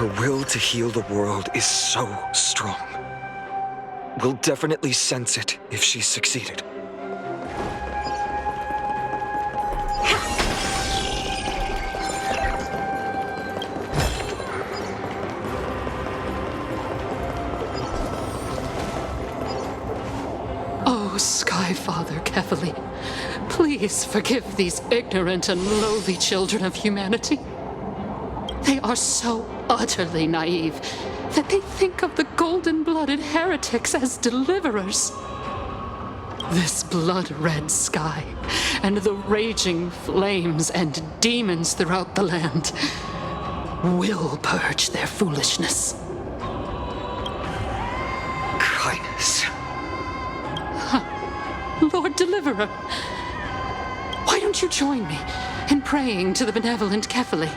Her will to heal the world is so strong. We'll definitely sense it if she's succeeded. Oh, Sky Father Kefali, please forgive these ignorant and lowly children of humanity. They are so utterly naive that they think of the golden-blooded heretics as deliverers. This blood-red sky and the raging flames and demons throughout the land will purge their foolishness. Kindness. Lord Deliverer, why don't you join me in praying to the benevolent Kefali?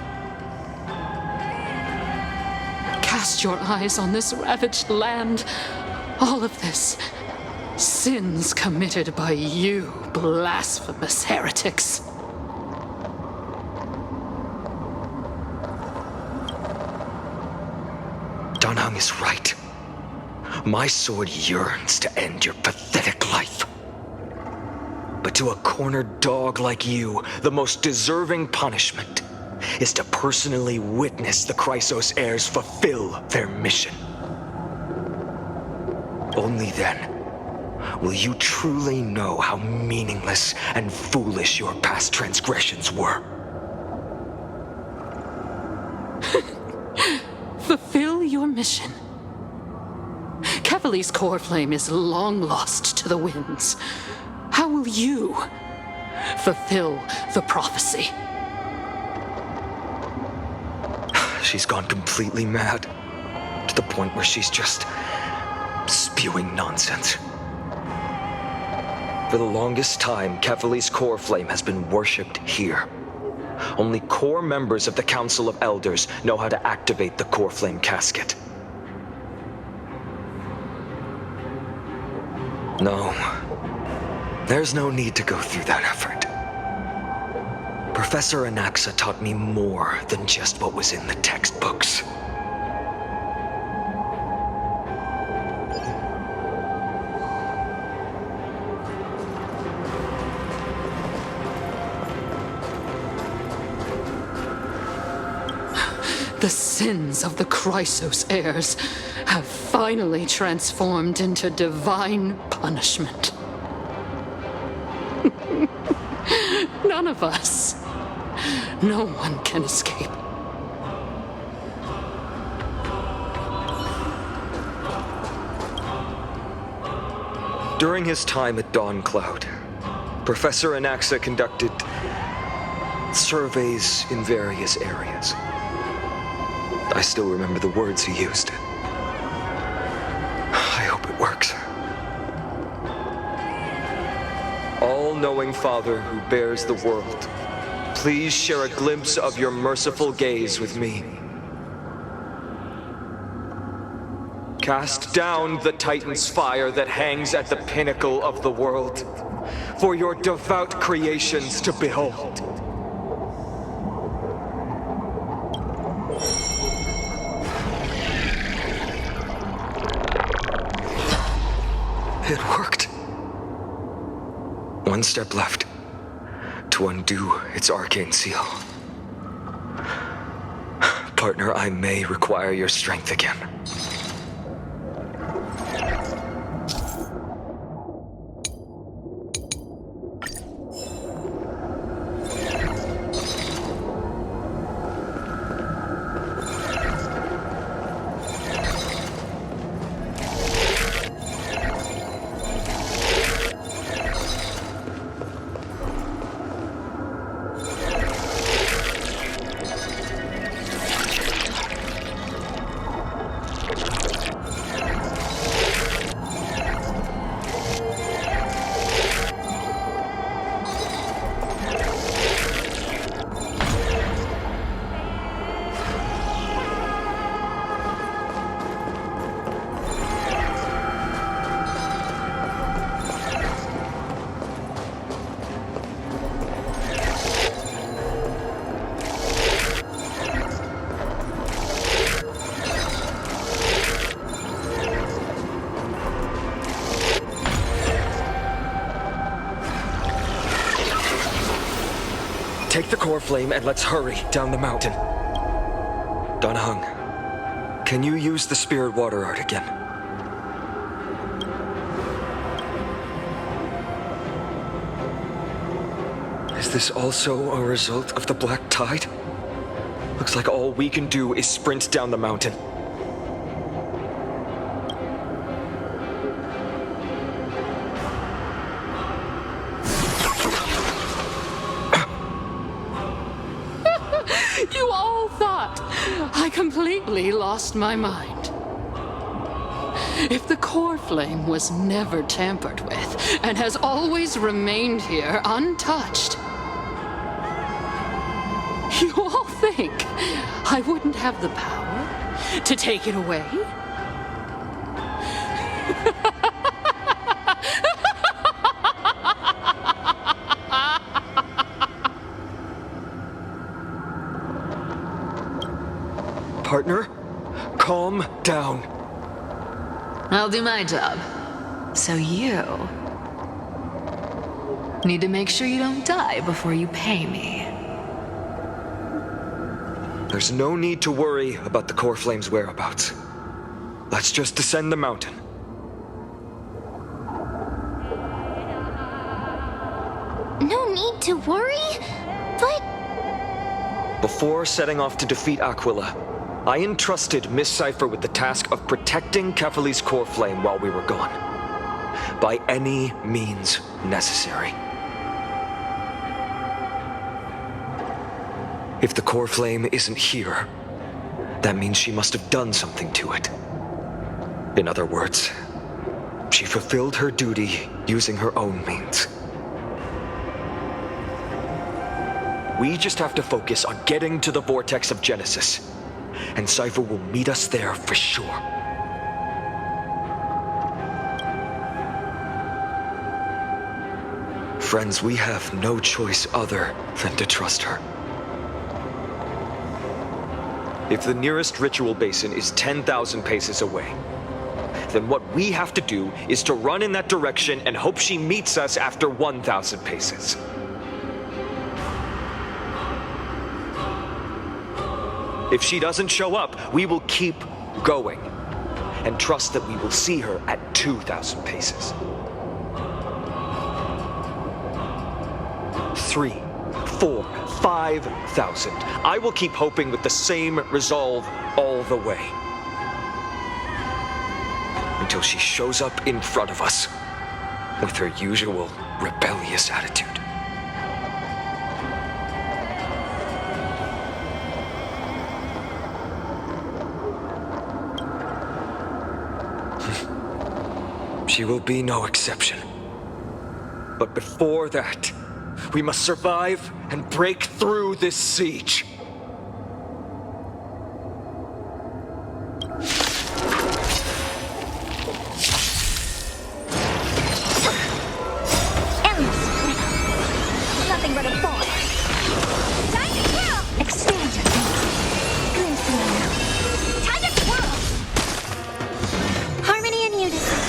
Cast your eyes on this ravaged land. All of this, sins committed by you, blasphemous heretics. Danhang is right. My sword yearns to end your pathetic life. But to a cornered dog like you, the most deserving punishment is to personally witness the Chrysos heirs fulfill their mission. Only then will you truly know how meaningless and foolish your past transgressions were. Fulfill your mission. Kefali's core flame is long lost to the winds. How will you fulfill the prophecy? She's gone completely mad, to the point where she's just spewing nonsense. For the longest time, Kefali's core flame has been worshipped here. Only core members of the Council of Elders know how to activate the core flame casket. No, there's no need to go through that effort. Professor Anaxa taught me more than just what was in the textbooks. The sins of the Chrysos heirs have finally transformed into divine punishment. None of us. No one can escape. During his time at Dawn Cloud, Professor Anaxa conducted surveys in various areas. I still remember the words he used. I hope it works. All-knowing Father who bears the world, please share a glimpse of your merciful gaze with me. Cast down the Titan's fire that hangs at the pinnacle of the world, for your devout creations to behold. It worked. One step left to undo its arcane seal. Partner, I may require your strength again. Take the core flame and let's hurry down the mountain. Danheng, can you use the spirit water art again? Is this also a result of the black tide? Looks like all we can do is sprint down the mountain. You all thought I completely lost my mind. If the core flame was never tampered with and has always remained here untouched, you all think I wouldn't have the power to take it away? Partner, calm down. I'll do my job. So you need to make sure you don't die before you pay me. There's no need to worry about the core flame's whereabouts. Let's just descend the mountain. No need to worry, but... Before setting off to defeat Aquila, I entrusted Miss Cipher with the task of protecting Kefali's core flame while we were gone. By any means necessary. If the core flame isn't here, that means she must have done something to it. In other words, she fulfilled her duty using her own means. We just have to focus on getting to the vortex of Genesis, and Cipher will meet us there for sure. Friends, we have no choice other than to trust her. If the nearest ritual basin is 10,000 paces away, then what we have to do is to run in that direction and hope she meets us after 1,000 paces. If she doesn't show up, we will keep going and trust that we will see her at 2,000 paces. 3, 4, 5,000. I will keep hoping with the same resolve all the way. Until she shows up in front of us with her usual rebellious attitude. She will be no exception. But before that, we must survive and break through this siege. Nothing but a ball. Time to twirl! Expand your things. Glimpse the unknown. Time to twirl! Harmony and unison.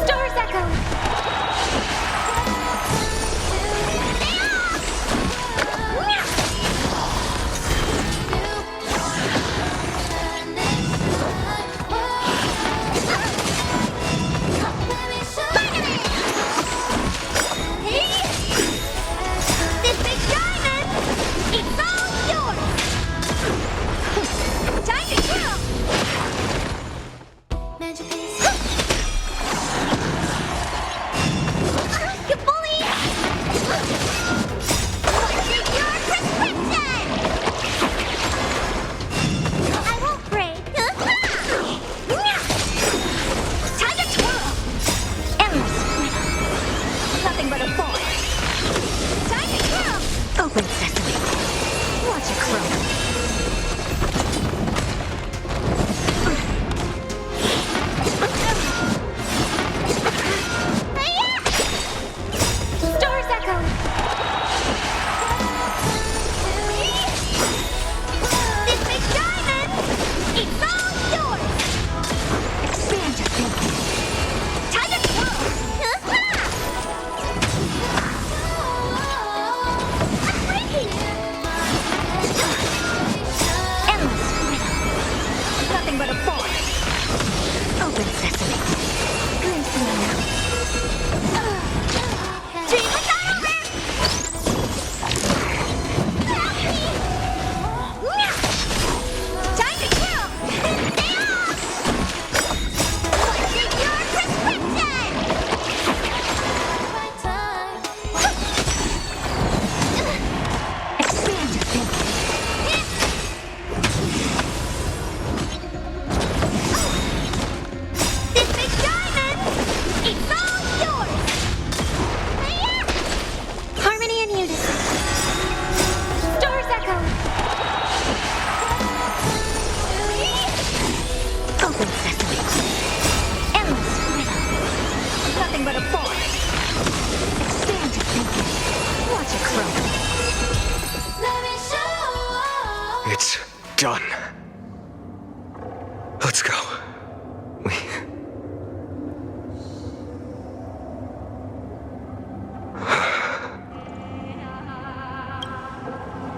Stars echo. This big diamond, it's all yours. Time to twirl. Magic piece.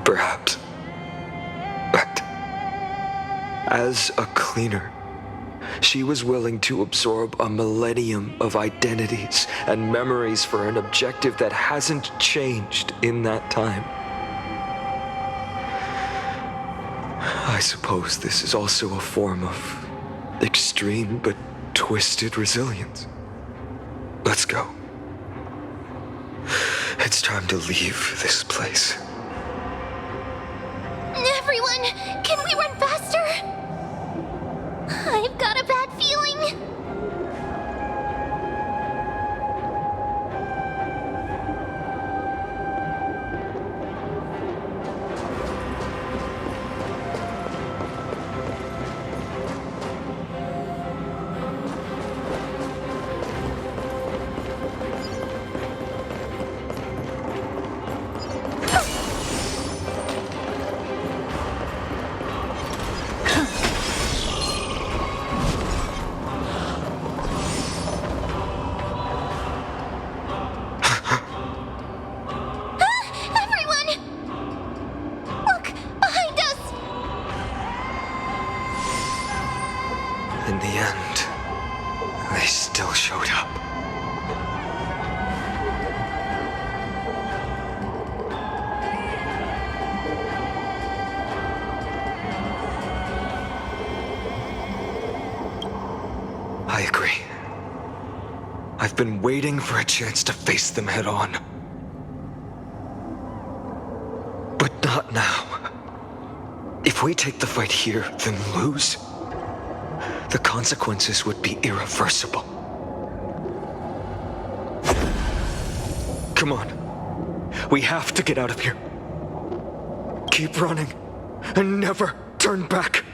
Perhaps. But as a cleaner, she was willing to absorb a millennium of identities and memories for an objective that hasn't changed in that time. I suppose this is also a form of extreme but twisted resilience. Let's go. It's time to leave this place. Everyone, can we run faster? I've got a bad feeling. In the end, they still showed up. I agree. I've been waiting for a chance to face them head on. But not now. If we take the fight here, then lose, the consequences would be irreversible. Come on. We have to get out of here. Keep running and never turn back.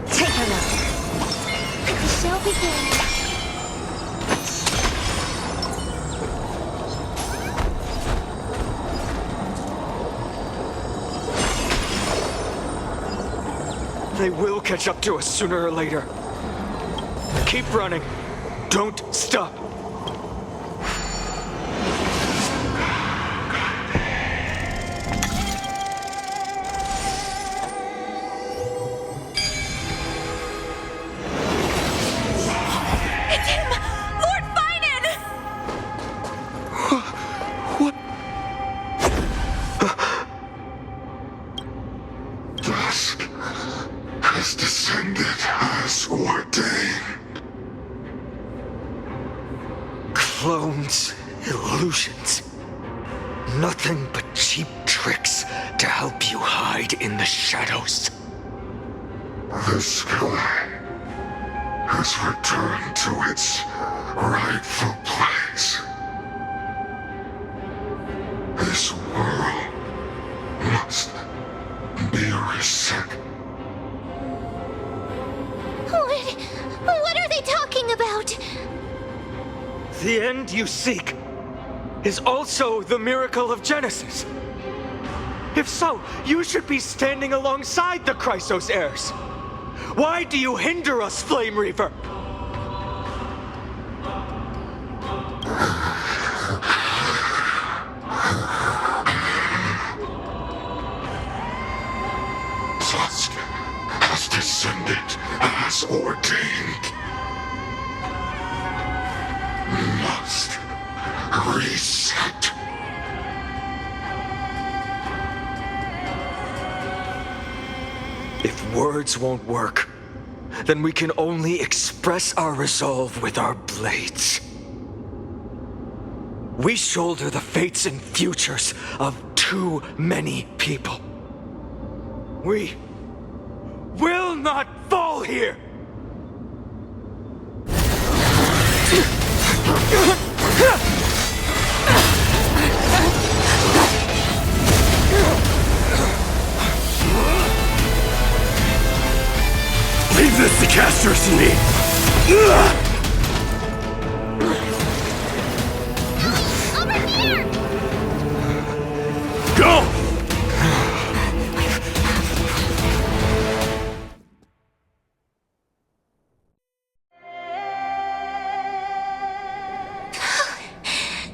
Take a look. The show begins. They will catch up to us sooner or later. Keep running. Don't stop. It's him! Lord Finan! What? Dusk has descended as ordained. Clones, illusions. Nothing but cheap tricks to help you hide in the shadows. The sky has returned to its rightful place. This world must be reset. What are they talking about? The end you seek is also the miracle of Genesis. If so, you should be standing alongside the Chrysos heirs. Why do you hinder us, Flame Reaver? Dusk has descended as ordained. Must reset. If words won't work, then we can only express our resolve with our blades. We shoulder the fates and futures of too many people. We will not fall here! Leave this to Castros and me! Over here! Go!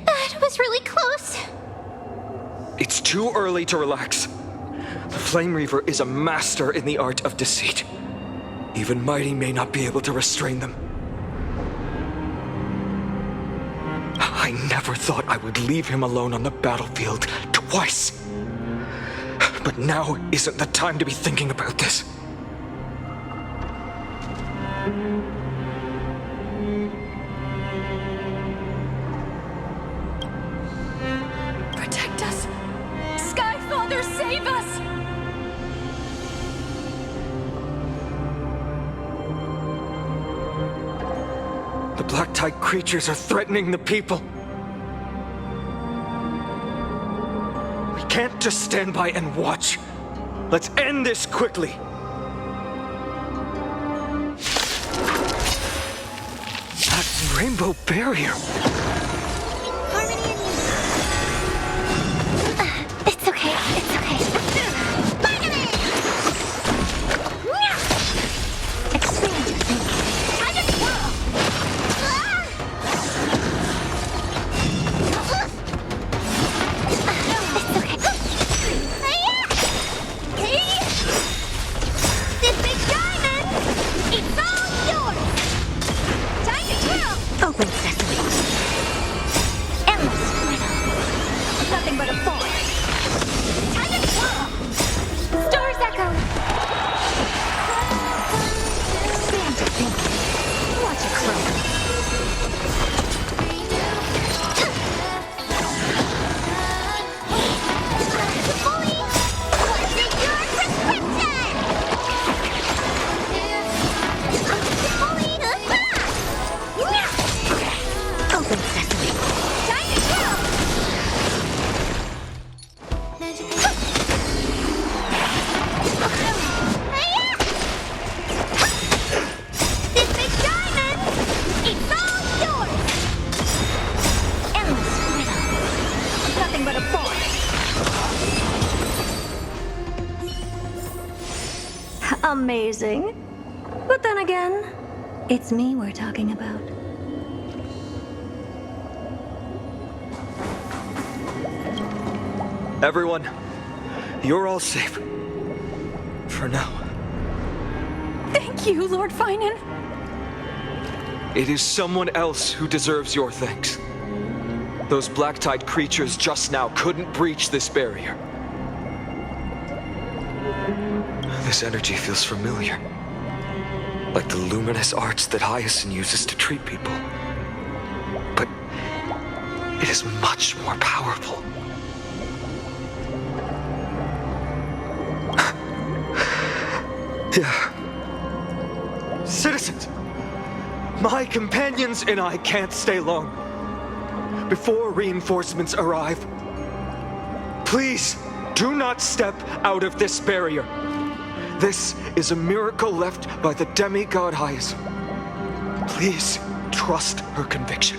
That too early to relax. The Flame Reaver is a master in the art of deceit. Even Mighty may not be able to restrain them. I never thought I would leave him alone on the battlefield twice. But now isn't the time to be thinking about this. Protect us! Sky Father, save us! The Black Tide creatures are threatening the people. We can't just stand by and watch. Let's end this quickly. That rainbow barrier. Harmony and you. It's okay, it's okay. Expand your thinking. Time to twirl! It's okay. This big diamond! It's all yours! Time to twirl! Open sesame. Endless widow. Nothing but a force. Time to twirl! Stars echo! Expand your thinking. Watch it close. Fully! What's in your prescription? Fully! Open sesame. Time to twirl! This big diamond! It's all yours! Endless widow. Nothing but a force. Amazing. But then again, it's me we're talking about. Everyone, you're all safe. For now. Thank you, Lord Finan. It is someone else who deserves your thanks. Those Black Tide creatures just now couldn't breach this barrier. This energy feels familiar. Like the luminous arts that Hyacinth uses to treat people. But it is much more powerful. Yeah. Citizens! My companions and I can't stay long. Before reinforcements arrive, please do not step out of this barrier. This is a miracle left by the demigod Hyacinth. Please trust her conviction.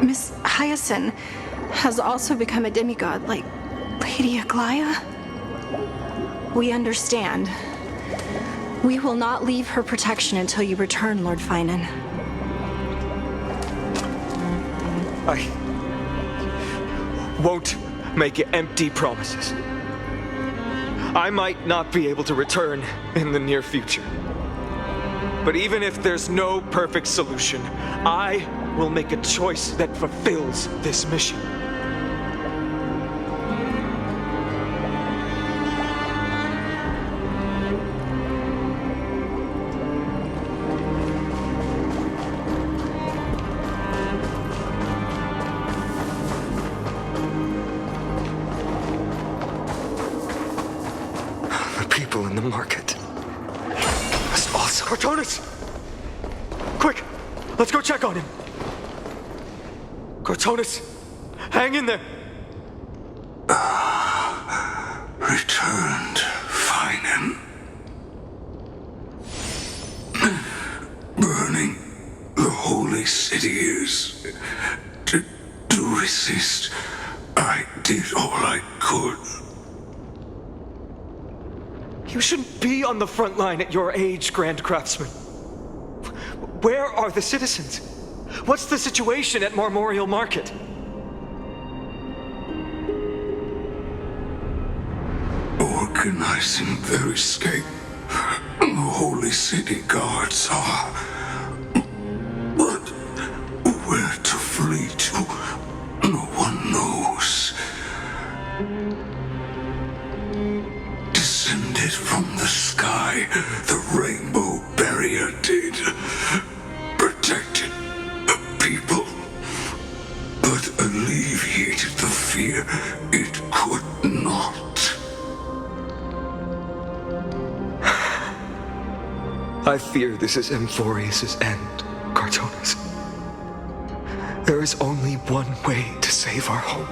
Miss Hyacinth has also become a demigod, like Lady Aglaya. We understand. We will not leave her protection until you return, Lord Finan. I won't make empty promises. I might not be able to return in the near future. But even if there's no perfect solution, I will make a choice that fulfills this mission. People in the market. Must also... Cortonis! Quick! Let's go check on him! Cortonis! Hang in there! Returned, Finan. Burning the holy cities. To resist, I did all I could. You shouldn't be on the front line at your age, Grand Craftsman. Where are the citizens? What's the situation at Memorial Market? recognizing their escape. The holy city guards are. But where to flee to, no one knows. Descended from the sky, the rainbow barrier did. Protected the people, but alleviated the fear it could not. I fear this is Amphoreus' end, Cartonis. There is only one way to save our home.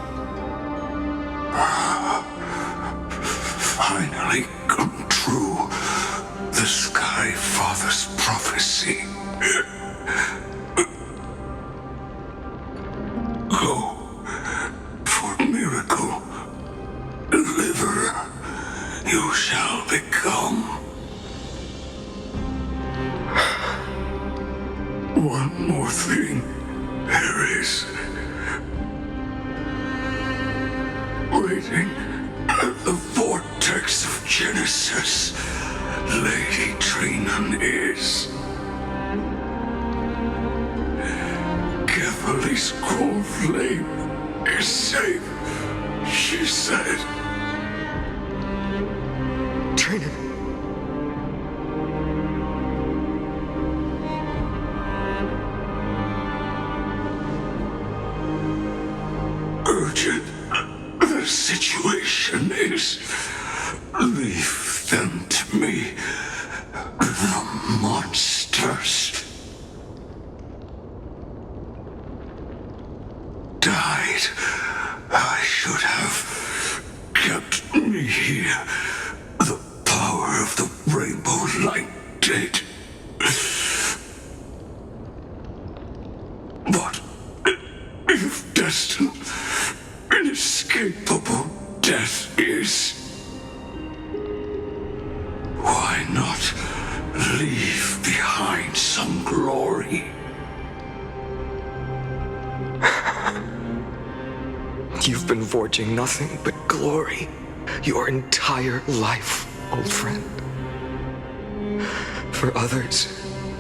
Finally come true, the Sky Father's prophecy. Go for miracle, deliverer, you shall become. One more thing there is. Waiting at the vortex of Genesis, Lady Trinan is. Kefali's cold flame is safe, she said. Trinan. Urgent. The situation is. Leave them to me. The monsters. Died. I should have kept me here. The power of the rainbow light did. But if destined, inescapable death is, why not leave behind some glory? You've been forging nothing but glory your entire life, old friend. For others,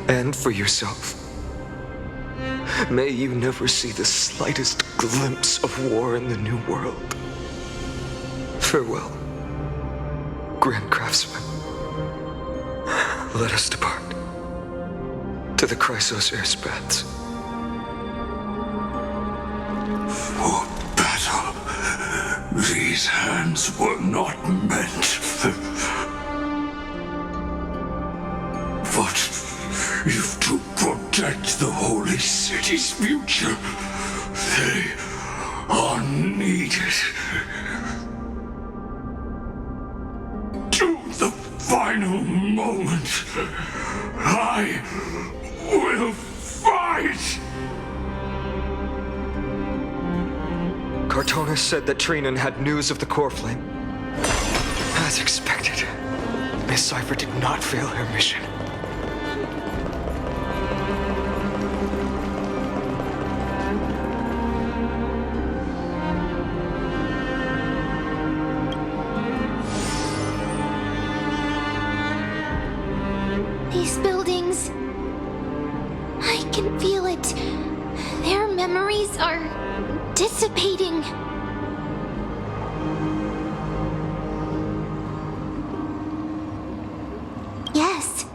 and for yourself. May you never see the slightest glimpse of war in the New World. Farewell, Grand Craftsman. Let us depart to the Chrysos airspaths. For battle, these hands were not meant. But if to protect the holy city's future, they are needed. To the final moment, I will fight! Cartonis said that Trinan had news of the core flame. As expected, Miss Cipher did not fail her mission. These buildings. I can feel it. Their memories are dissipating. Yes,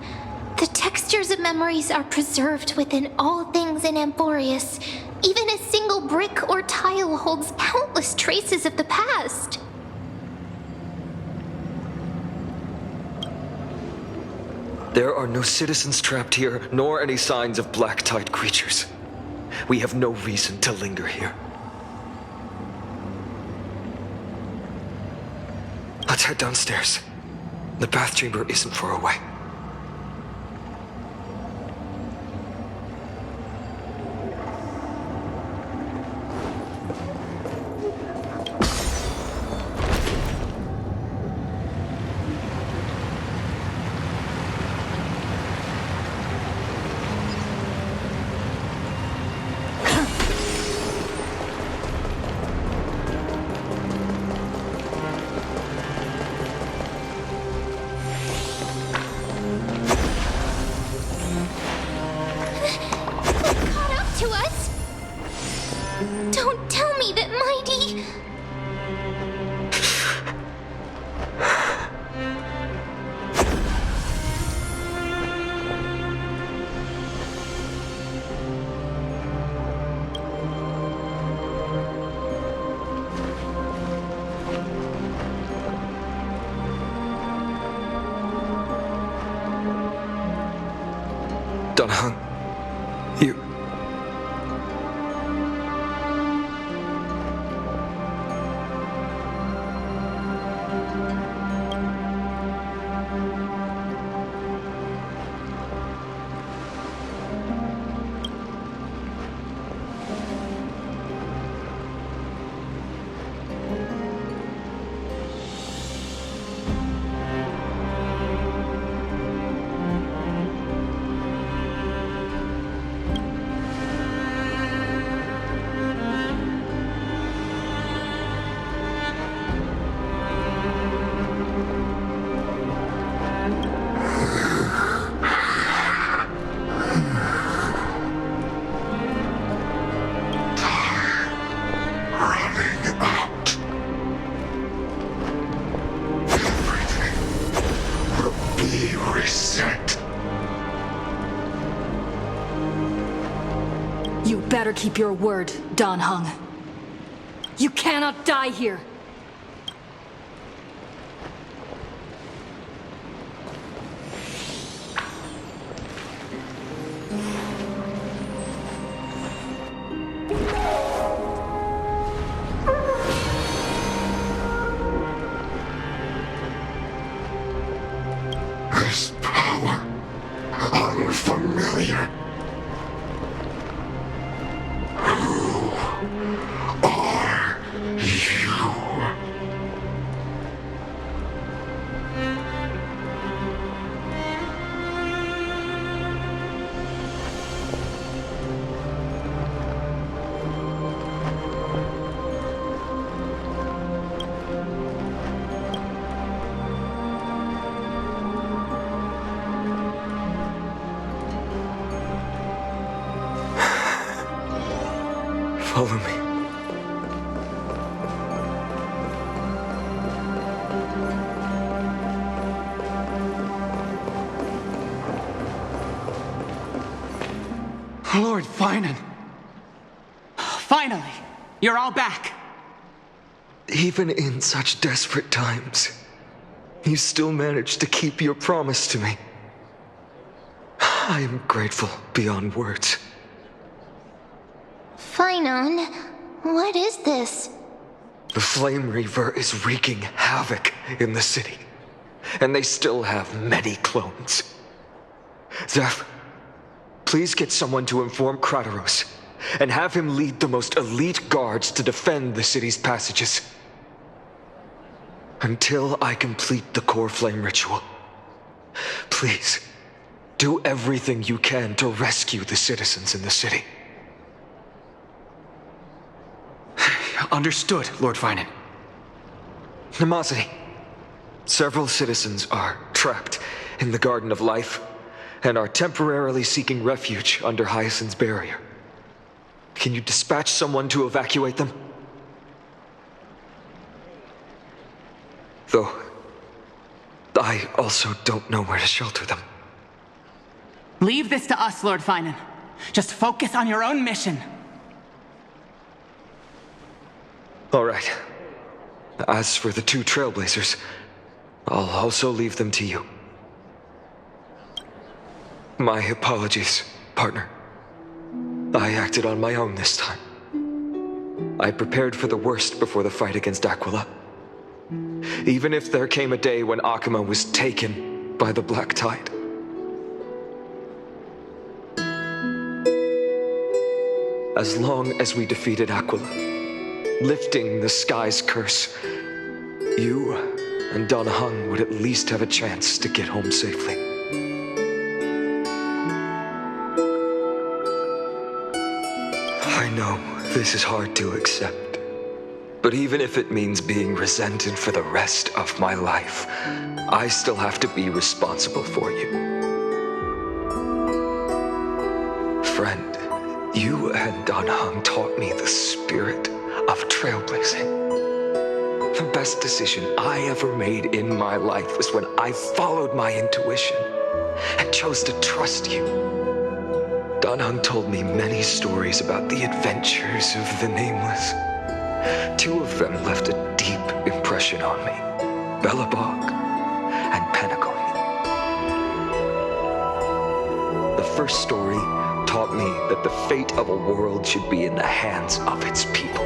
the textures of memories are preserved within all things in Amphoreus. Even a single brick or tile holds countless traces of the past. There are no citizens trapped here, nor any signs of black-tide creatures. We have no reason to linger here. Let's head downstairs. The bath chamber isn't far away. Danhang, you... Reset. You better keep your word, Danhang. You cannot die here. This power, unfamiliar. Who are you? Follow me. Lord Finan. Finally, you're all back. Even in such desperate times, you still managed to keep your promise to me. I am grateful beyond words. Finon, what is this? The Flame Reaver is wreaking havoc in the city, and they still have many clones. Zeph, please get someone to inform Kratos, and have him lead the most elite guards to defend the city's passages. Until I complete the core flame ritual, please, do everything you can to rescue the citizens in the city. Understood, Lord Finan. Nemazity, several citizens are trapped in the Garden of Life and are temporarily seeking refuge under Hyacinth's barrier. Can you dispatch someone to evacuate them? Though, I also don't know where to shelter them. Leave this to us, Lord Finan. Just focus on your own mission. All right. As for the two Trailblazers, I'll also leave them to you. My apologies, partner. I acted on my own this time. I prepared for the worst before the fight against Aquila. Even if there came a day when Akima was taken by the Black Tide. As long as we defeated Aquila, lifting the sky's curse, you and Danhang would at least have a chance to get home safely. I know this is hard to accept, but even if it means being resented for the rest of my life, I still have to be responsible for you. Friend, you and Danhang taught me the spirit of trailblazing. The best decision I ever made in my life was when I followed my intuition and chose to trust you. Danhang told me many stories about the adventures of the Nameless. Two of them left a deep impression on me, Belobog and Pentagon. The first story taught me that the fate of a world should be in the hands of its people.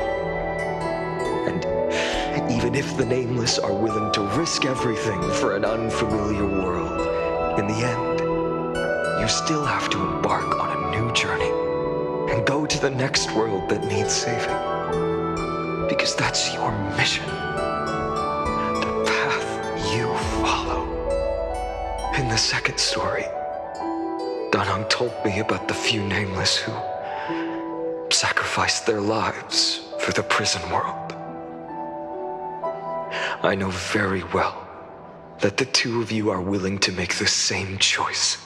And even if the Nameless are willing to risk everything for an unfamiliar world, in the end, you still have to embark on a new journey and go to the next world that needs saving. Because that's your mission. The path you follow. In the second story, Danhong told me about the few Nameless who sacrificed their lives for the prison world. I know very well that the two of you are willing to make the same choice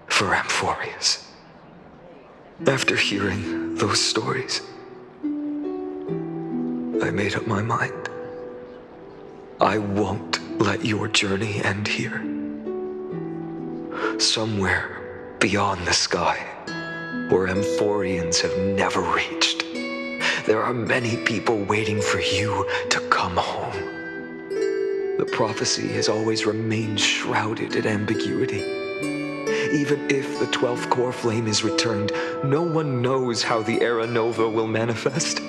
for Amphoreus. After hearing those stories, I made up my mind. I won't let your journey end here. Somewhere beyond the sky, where Amphoreans have never reached, there are many people waiting for you to come home. The prophecy has always remained shrouded in ambiguity. Even if the 12th core flame is returned, no one knows how the Era Nova will manifest,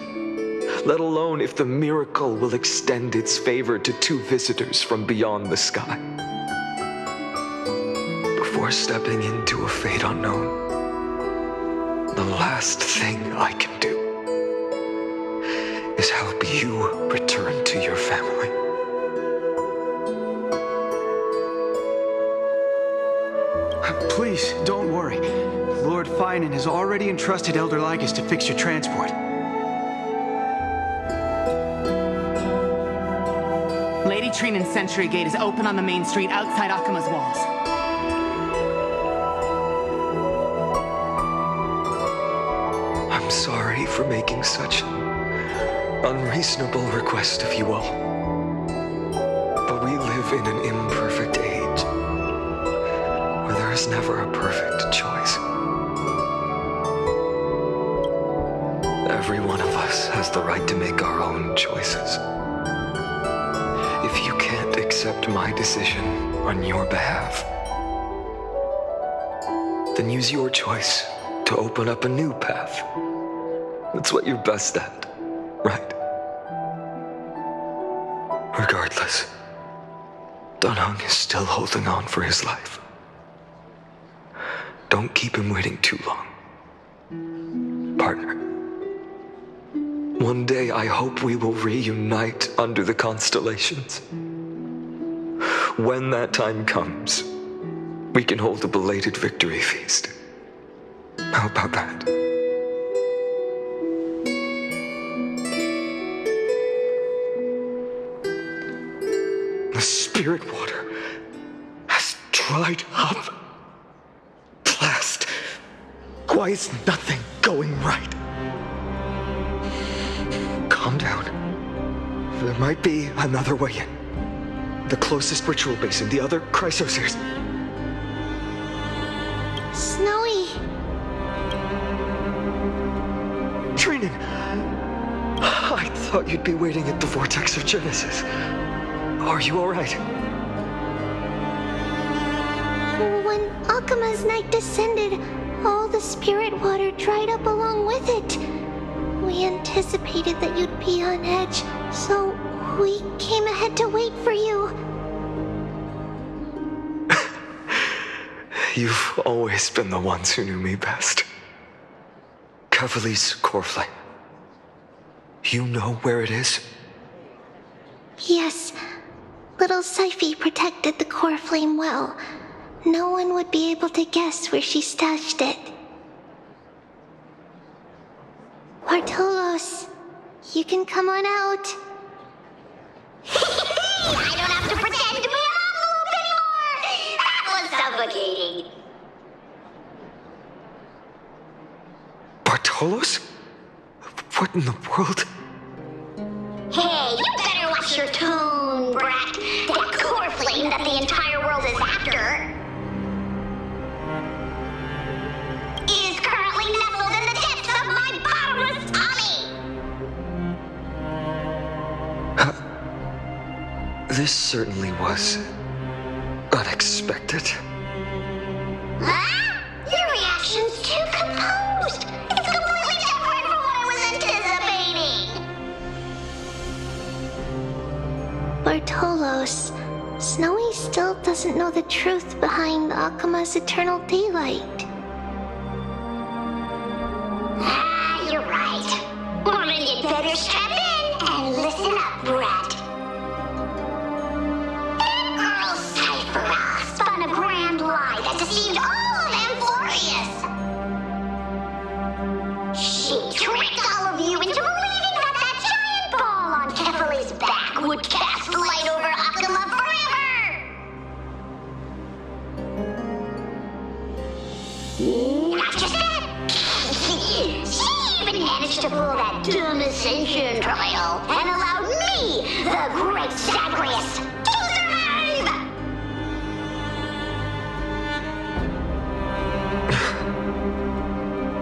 let alone if the miracle will extend its favor to two visitors from beyond the sky. Before stepping into a fate unknown, the last thing I can do is help you return to your family. Please, don't worry. Lord Finan has already entrusted Elder Lygus to fix your transport. Lady Trinan's Sentry Gate is open on the main street outside Akima's walls. I'm sorry for making such an unreasonable request of you all. But we live in an imperfect age, where there is never a perfect choice. Every one of us has the right to make our own choices. If you can't accept my decision on your behalf, then use your choice to open up a new path. That's what you're best at, right? Regardless, Danhong is still holding on for his life. Don't keep him waiting too long. Partner. One day I hope we will reunite under the constellations. When that time comes, we can hold a belated victory feast. How about that? The spirit water has dried up. Blast. Why is nothing going right? Calm down. There might be another way in. The closest ritual basin, the other chrysosirs. Snowy. Trinan! I thought you'd be waiting at the vortex of Genesis. Are you all right? When Akima's night descended, all the spirit water dried up along with it. We anticipated that you'd be on edge, so we came ahead to wait for you. You've always been the ones who knew me best. Kavali's core flame. You know where it is? Yes. Little Syphi protected the core flame well. No one would be able to guess where she stashed it. Bartolos, you can come on out. I don't have to pretend to be an envelope anymore! That was suffocating. Bartolos? What in the world? Hey, you better watch your tone, brat. That core flame that the entire world is after is currently nestled in the depths of my bottomless tummy! This certainly was unexpected. Huh? Your reaction doesn't know the truth behind Akuma's eternal daylight. You're right. Well, then you'd better strap in and listen up, Brett. Earl Cypher spun a grand lie that deceived all of Amphoreus. She tricked all of you into believing that that giant ball on Kefali's back would cast light over Akuma forever. Not just that. She even managed to pull that dumb ascension trial and allowed me, the great Zagreus, to survive!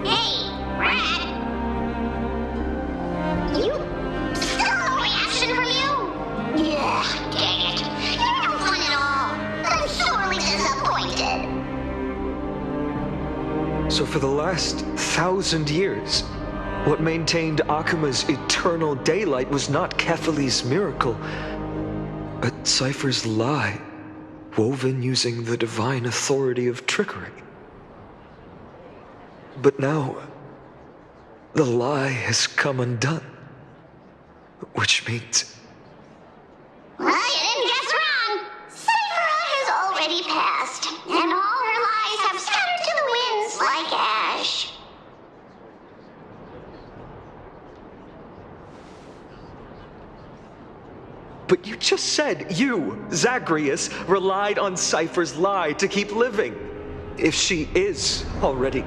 Hey, Rat! Still no reaction from you? Yeah, dang it. You're no fun at all. I'm sorely disappointed. So for the last 1,000 years, what maintained Akuma's eternal daylight was not Kefali's miracle, but Cypher's lie, woven using the divine authority of trickery. But now, the lie has come undone, which means... Well, you didn't guess wrong. Cypher has already passed, and all her lies have scattered to the winds like ash. But you just said you, Zagreus, relied on Cypher's lie to keep living. If she is already...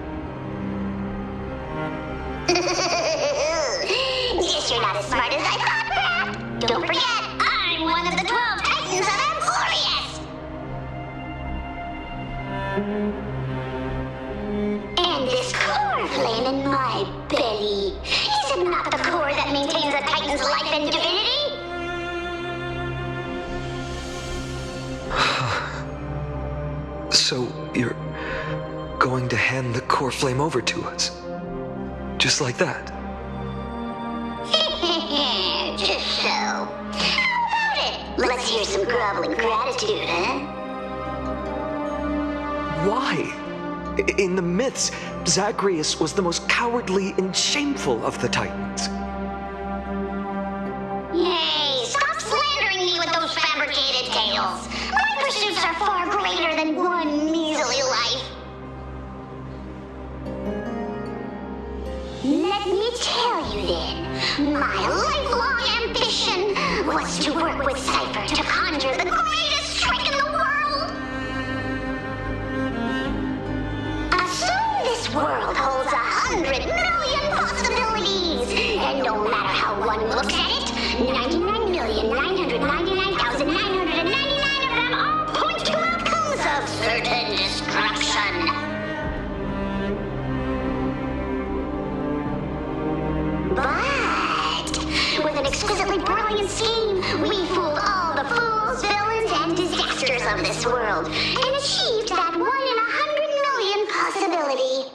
Guess you're not as smart as I thought, Brad. Don't forget, I'm one of the 12 Titans of Amphoreus. And this core flame in my belly, is it not the core that maintains a Titan's life and divinity? So you're going to hand the core flame over to us? Just like that? Just so. How about it? Let's hear some groveling gratitude, huh? Why? In the myths, Zagreus was the most cowardly and shameful of the Titans. Hey, stop slandering me with those fabricated tales. My pursuits are far greater than one measly life. Let me tell you then, my lifelong ambition was to work with Cypher to conjure the greatest trick in the world. Assume this world holds 100 million possibilities, and no matter how one looks at it, 99,999,999 of them all point to outcomes of certain destruction. But with an exquisitely brilliant scheme, we fooled all the fools, villains, and disasters of this world, and achieved that 1 in 100 million possibility.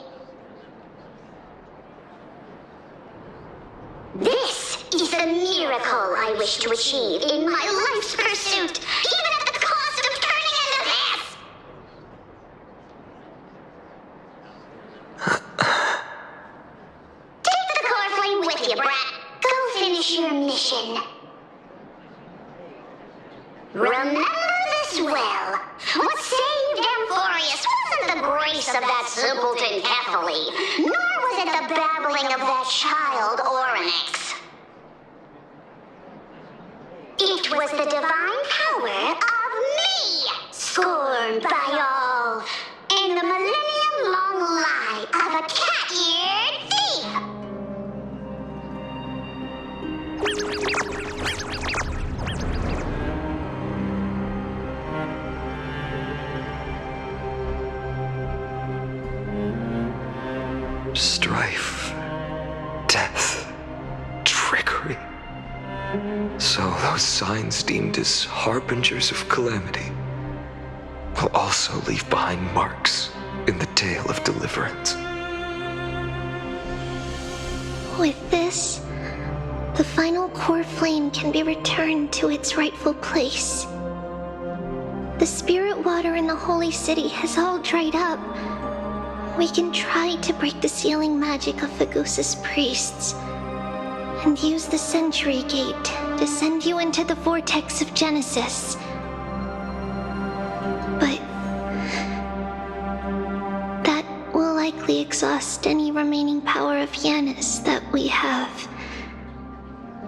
This is the miracle I wish to achieve in my life's pursuit, even at the cost of turning into this! Take the core flame with you, Brat. Go finish your mission. Remember this well. What saved Amphoreus wasn't the grace of that simpleton Kefali, nor was it the babbling of that child Oryx. It was the divine power of me, scorned by all, and the millennium-long lie of a cat-eared thief. Strife, death, trickery. So those signs deemed as harbingers of calamity will also leave behind marks in the tale of deliverance. With this, the final core flame can be returned to its rightful place. the spirit water in the holy city has all dried up, we can try to break the sealing magic of Fagusa's priests and use the Century Gate to send you into the vortex of Genesis. But that will likely exhaust any remaining power of Yanis that we have.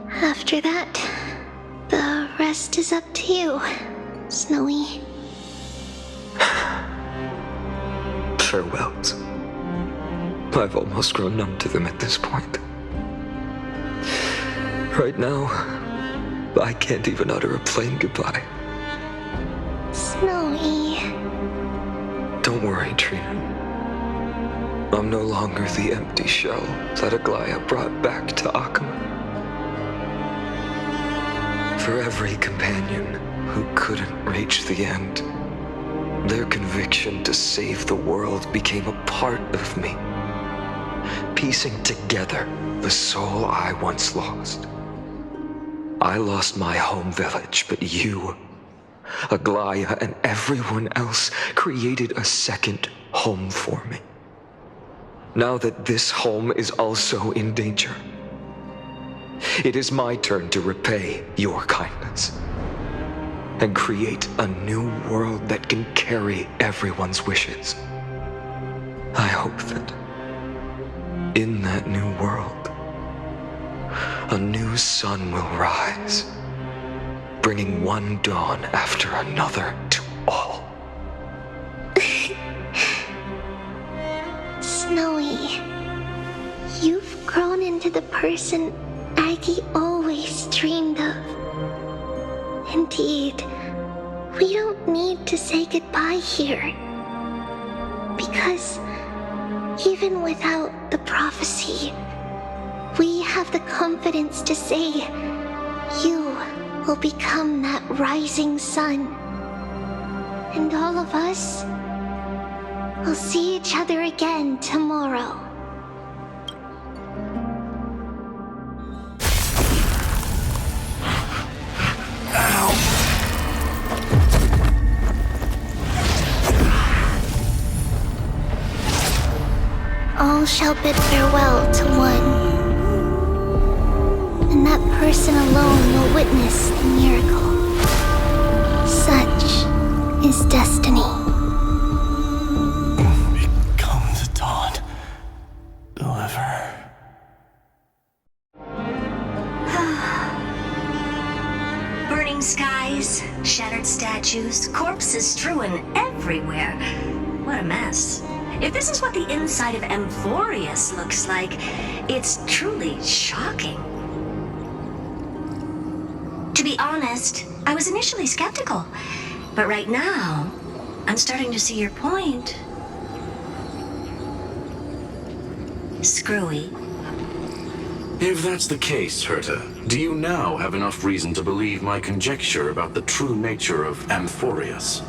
After that, the rest is up to you, Snowy. Farewells. I've almost grown numb to them at this point. Right now, I can't even utter a plain goodbye. Snowy. Don't worry, Trina. I'm no longer the empty shell that Aglaya brought back to Akama. For every companion who couldn't reach the end, their conviction to save the world became a part of me, piecing together the soul I once lost. I lost my home village, but you, Aglaya, and everyone else created a second home for me. Now that this home is also in danger, it is my turn to repay your kindness and create a new world that can carry everyone's wishes. I hope that in that new world, a new sun will rise, bringing one dawn after another to all. Snowy, you've grown into the person Aggie always dreamed of. Indeed, we don't need to say goodbye here. Because even without the prophecy, we have the confidence to say you will become that rising sun. And all of us will see each other again tomorrow. All shall bid farewell to one, and that person alone will witness the miracle. Such is destiny. Become the dawn. Deliver. Burning skies, shattered statues, corpses strewn everywhere. What a mess. If this is what the inside of Amphoreus looks like, it's truly shocking. To be honest, I was initially skeptical, but right now, I'm starting to see your point. Screwy. If that's the case, Herta, do you now have enough reason to believe my conjecture about the true nature of Amphoreus?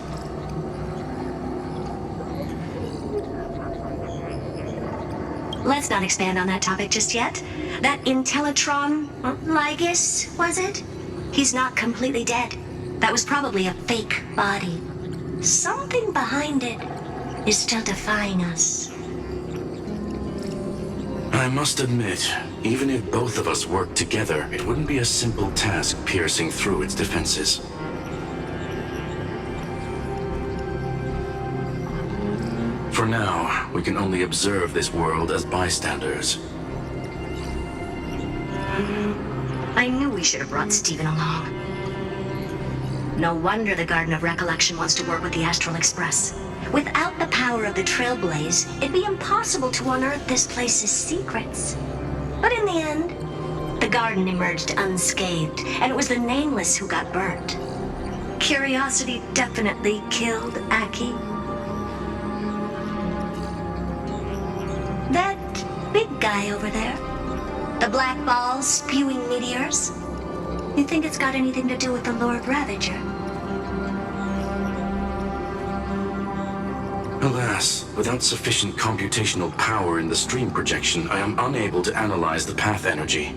Let's not expand on that topic just yet. That Intellitron, Lygus, was it? He's not completely dead. That was probably a fake body. Something behind it is still defying us. I must admit, even if both of us worked together, it wouldn't be a simple task piercing through its defenses. For now, we can only observe this world as bystanders. I knew we should have brought Stephen along. No wonder the Garden of Recollection wants to work with the Astral Express. Without the power of the Trailblaze, it'd be impossible to unearth this place's secrets. But in the end, the garden emerged unscathed, and it was the Nameless who got burnt. Curiosity definitely killed Aki. That big guy over there, the black ball spewing meteors, you think it's got anything to do with the Lord Ravager? Alas, without sufficient computational power in the stream projection, I am unable to analyze the path energy.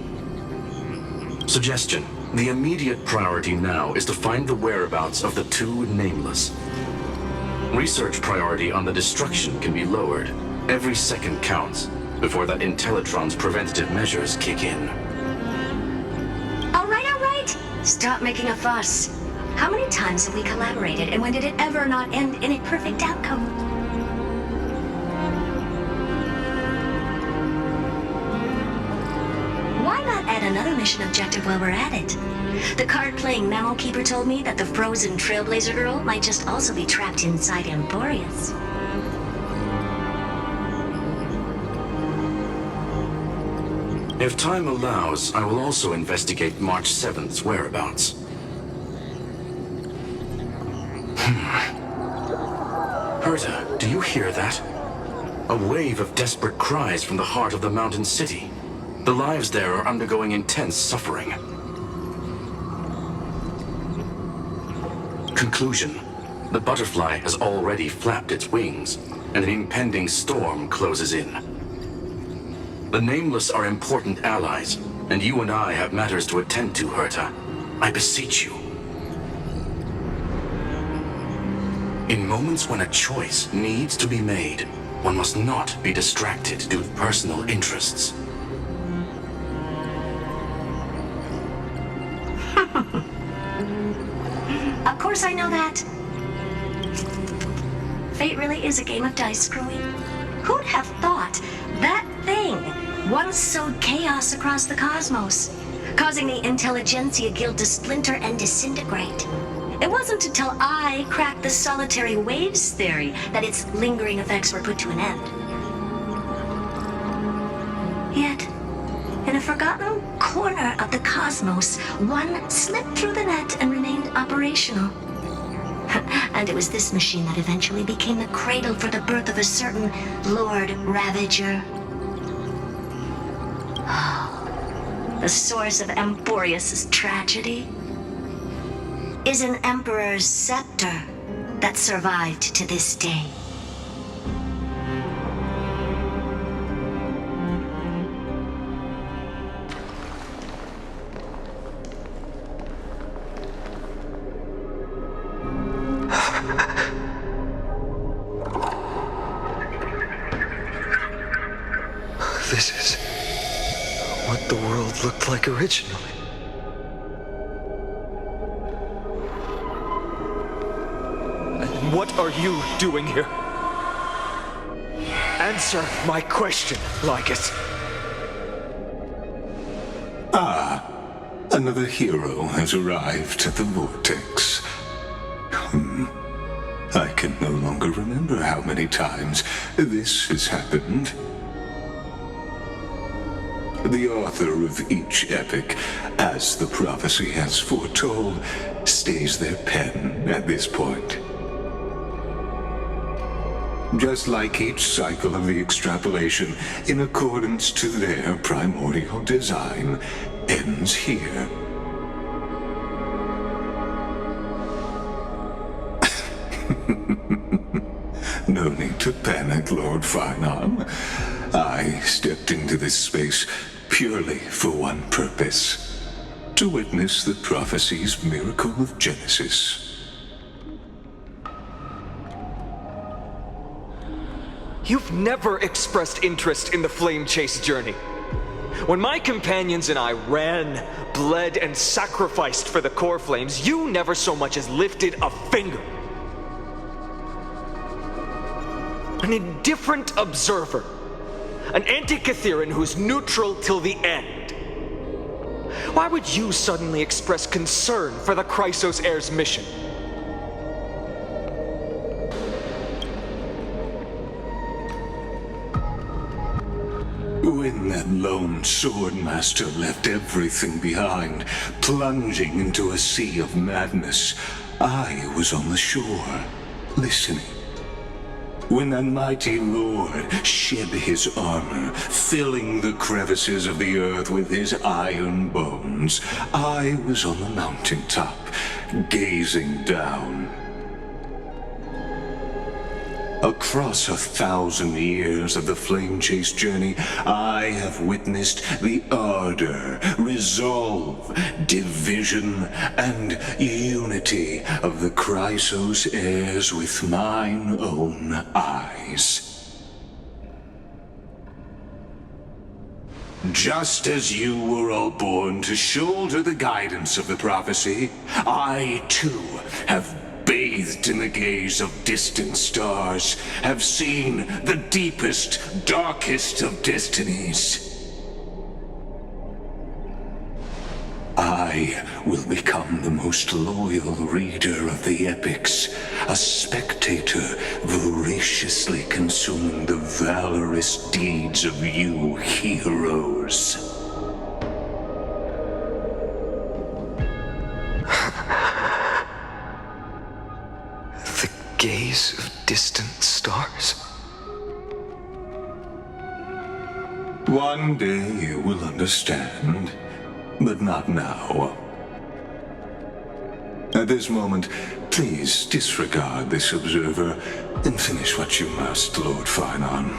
Suggestion. The immediate priority now is to find the whereabouts of the two Nameless. Research priority on the destruction can be lowered. Every second counts before that Intellitron's preventative measures kick in. All right. Stop making a fuss. How many times have we collaborated, and when did it ever not end in a perfect outcome? Why not add another mission objective while we're at it? The card-playing memo keeper told me that the frozen Trailblazer girl might just also be trapped inside Amphoreus. If time allows, I will also investigate March 7th's whereabouts. Herta, do you hear that? A wave of desperate cries from the heart of the mountain city. The lives there are undergoing intense suffering. Conclusion. The butterfly has already flapped its wings, and an impending storm closes in. The Nameless are important allies, and you and I have matters to attend to, Herta. I beseech you. In moments when a choice needs to be made, one must not be distracted due to personal interests. Of course I know that. Fate really is a game of dice, Screwy. Who'd have thought that thing once sowed chaos across the cosmos, causing the Intelligentsia Guild to splinter and disintegrate? It wasn't until I cracked the solitary waves theory that its lingering effects were put to an end. Yet, in a forgotten corner of the cosmos, one slipped through the net and remained operational. And it was this machine that eventually became the cradle for the birth of a certain Lord Ravager. The source of Amphoreus' tragedy is an Emperor's scepter that survived to this day. This is what the world looked like originally. And what are you doing here? Answer my question, Lycus. Another hero has arrived at the Vortex. I can no longer remember how many times this has happened. The author of each epic, as the prophecy has foretold, stays their pen at this point. Just like each cycle of the extrapolation, in accordance to their primordial design, ends here. No need to panic, Lord Finearm. I stepped into this space purely for one purpose: to witness the prophecy's miracle of Genesis. You've never expressed interest in the Flame Chase journey. When my companions and I ran, bled, and sacrificed for the core flames, you never so much as lifted a finger. An indifferent observer. An anti-Catheran who's neutral till the end. Why would you suddenly express concern for the Chrysos Heir's mission? When that lone swordmaster left everything behind, plunging into a sea of madness, I was on the shore, listening. When that mighty lord shed his armor, filling the crevices of the earth with his iron bones, I was on the mountaintop, gazing down. Across 1,000 years of the Flame Chase journey, I have witnessed the ardor, resolve, division, and unity of the Chrysos heirs with mine own eyes. Just as you were all born to shoulder the guidance of the prophecy, I too have bathed in the gaze of distant stars, have seen the deepest, darkest of destinies. I will become the most loyal reader of the epics, a spectator voraciously consuming the valorous deeds of you heroes. The gaze of distant stars? One day you will understand. But not now. At this moment, please disregard this observer and finish what you must, Lord Finon.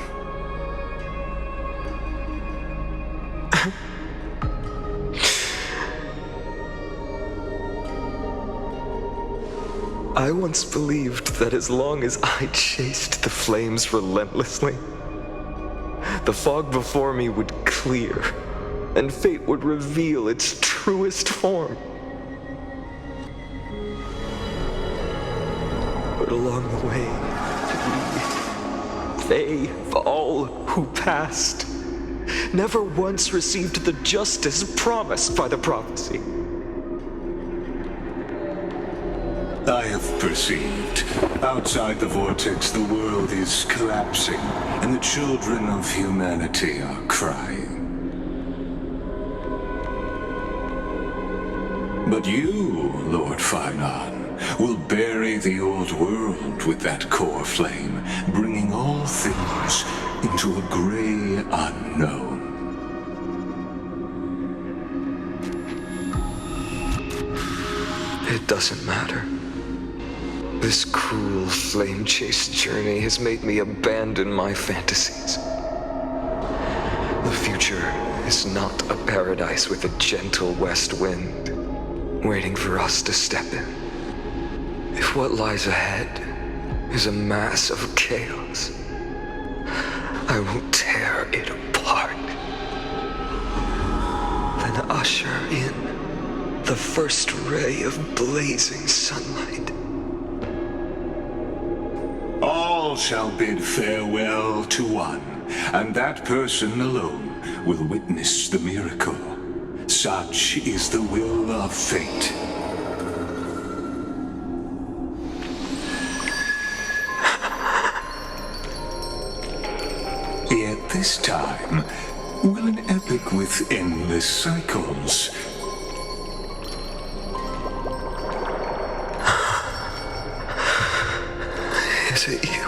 I once believed that as long as I chased the flames relentlessly, the fog before me would clear, and fate would reveal its truest form. But along the way, they, all who passed, never once received the justice promised by the prophecy. I have perceived. Outside the vortex, the world is collapsing, and the children of humanity are crying. But you, Lord Finon, will bury the old world with that core flame, bringing all things into a gray unknown. It doesn't matter. This cruel flame chase journey has made me abandon my fantasies. The future is not a paradise with a gentle west wind, waiting for us to step in. If what lies ahead is a mass of chaos, I will tear it apart. Then usher in the first ray of blazing sunlight. All shall bid farewell to one, and that person alone will witness the miracle. Such is the will of fate. Yet this time, will an epic with endless cycles? Is it you?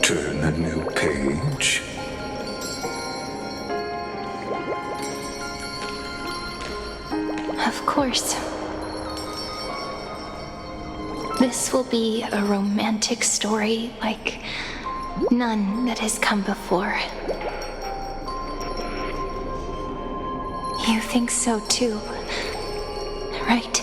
Turn a new page. Of course. This will be a romantic story like none that has come before. You think so too, right?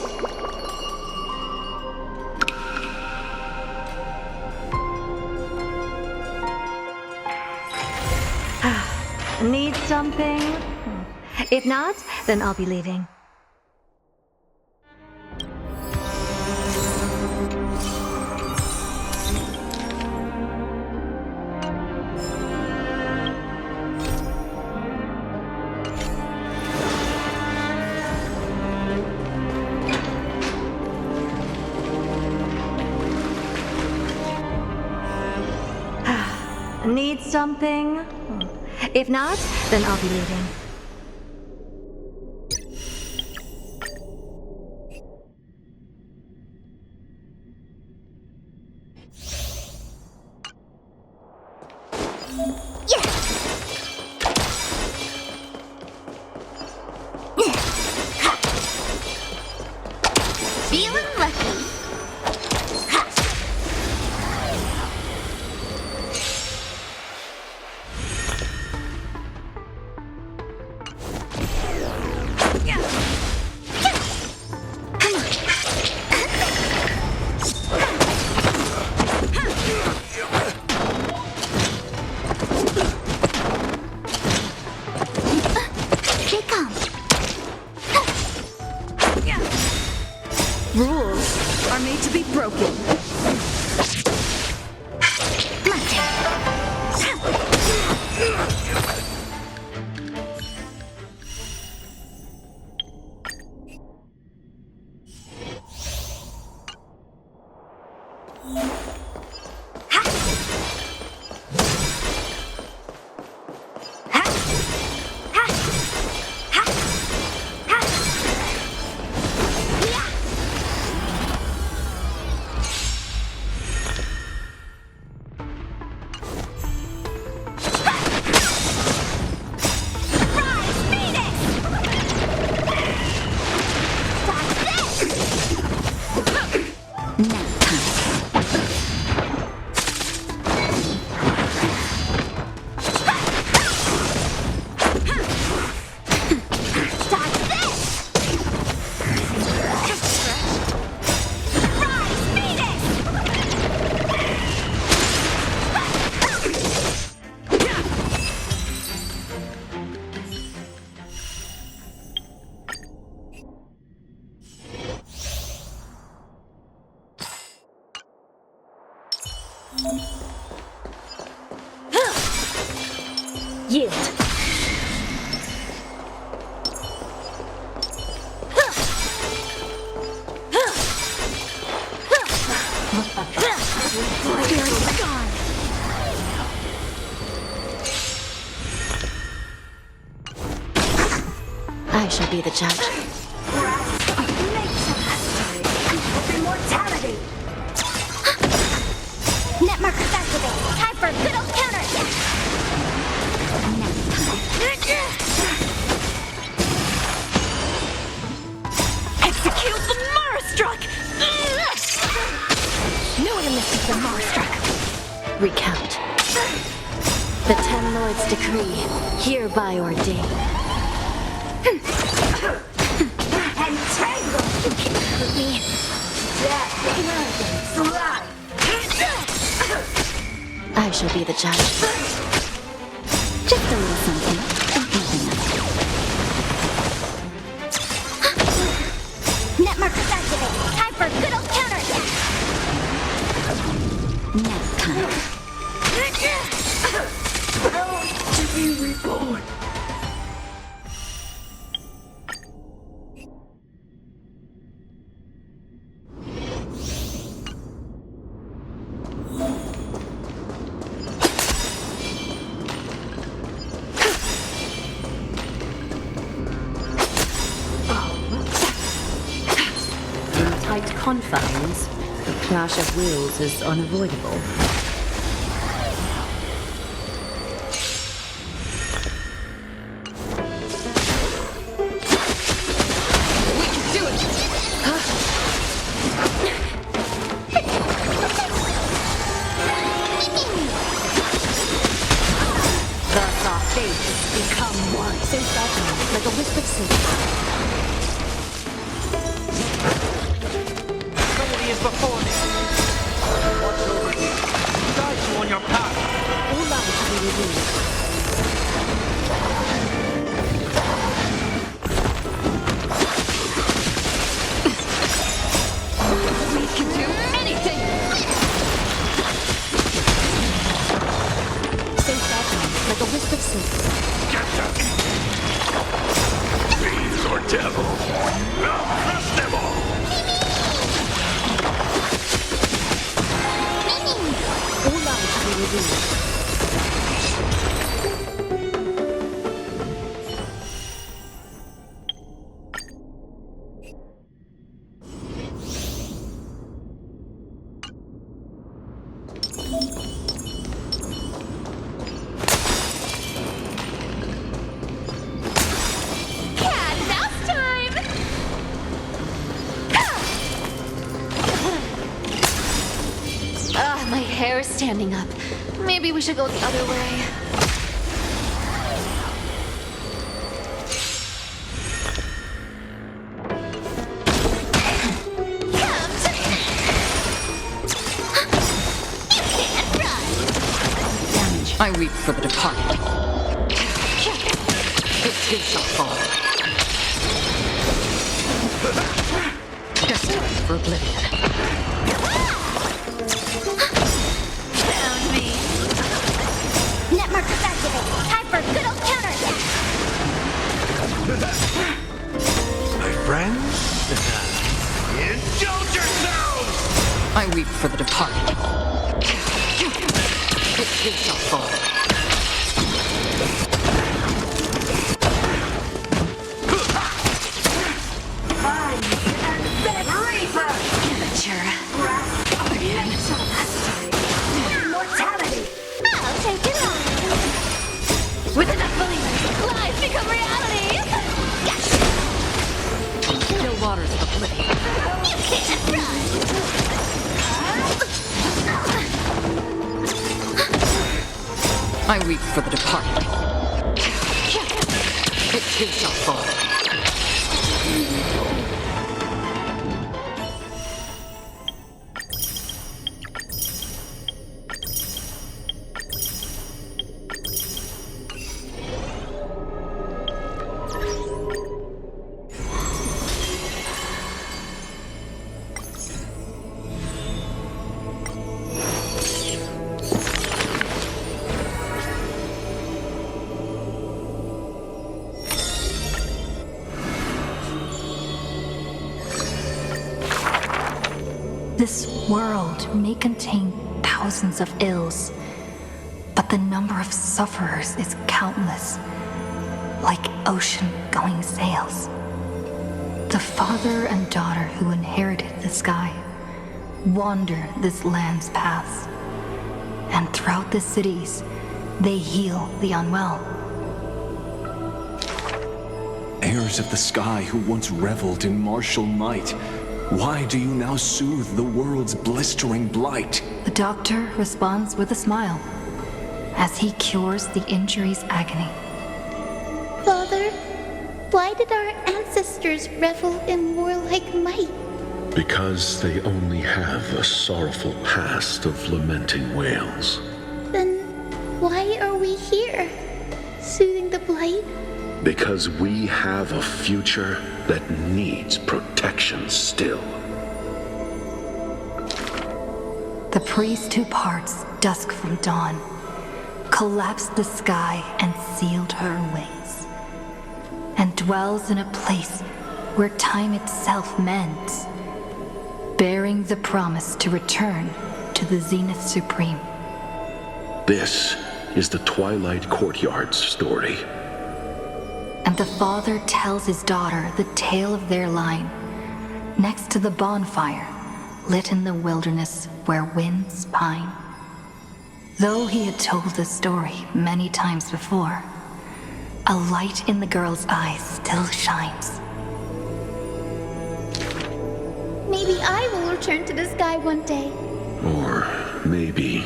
Need something? If not, then I'll be leaving. Need something? If not, then I'll be leaving. Feeling lucky. Rules are made to be broken. Yield. I shall be the judge. Immortality. Net markers activate. Time for a good old counter. Execute the Marastruck! Knew I missed the Marastruck. Recount. The Ten Lords' decree, hereby ordained. Entangle! You can't hurt me. Slide! I shall be the judge. Just a little something. Net markers activate. Time for a good old counter. Nap time. To be reborn. Tight confines, the clash of wills is unavoidable. We can do it! Thus our fates become one. Since that time, like a wisp of silver. Is before me. Watch over you. Guide you on your path. All life to be revealed. We can do anything! Since that time, like a wisp of silver. Fiends or devils, I'll crush them all! All life to be revealed. hair standing up. Maybe we should go the other way. I weep for the departed. It too shall fall. Destined for oblivion. Found me. Net markers activated. Time for a good old counterattack. My friends? Indulge yourselves! I weep for the departed. It too shall fall. Mortality. I'll take it on. With enough believers, lies become reality. Gotcha. Still waters of oblivion. You can't run. I weep for the departed. It too shall fall. This world may contain thousands of ills, but the number of sufferers is countless, like ocean-going sails. The father and daughter who inherited the sky wander this land's paths, and throughout the cities, they heal the unwell. Heirs of the sky who once reveled in martial might, why do you now soothe the world's blistering blight? The doctor responds with a smile as he cures the injury's agony. Father, why did our ancestors revel in warlike might? Because they only have a sorrowful past of lamenting wails. Then why are we here, soothing the blight? Because we have a future that needs protection still. The priest who parts dusk from dawn collapsed the sky and sealed her wings, and dwells in a place where time itself mends, bearing the promise to return to the Zenith Supreme. This is the Twilight Courtyard's story. And the father tells his daughter the tale of their line, next to the bonfire lit in the wilderness where winds pine. Though he had told the story many times before, a light in the girl's eyes still shines. Maybe I will return to the sky one day. Or maybe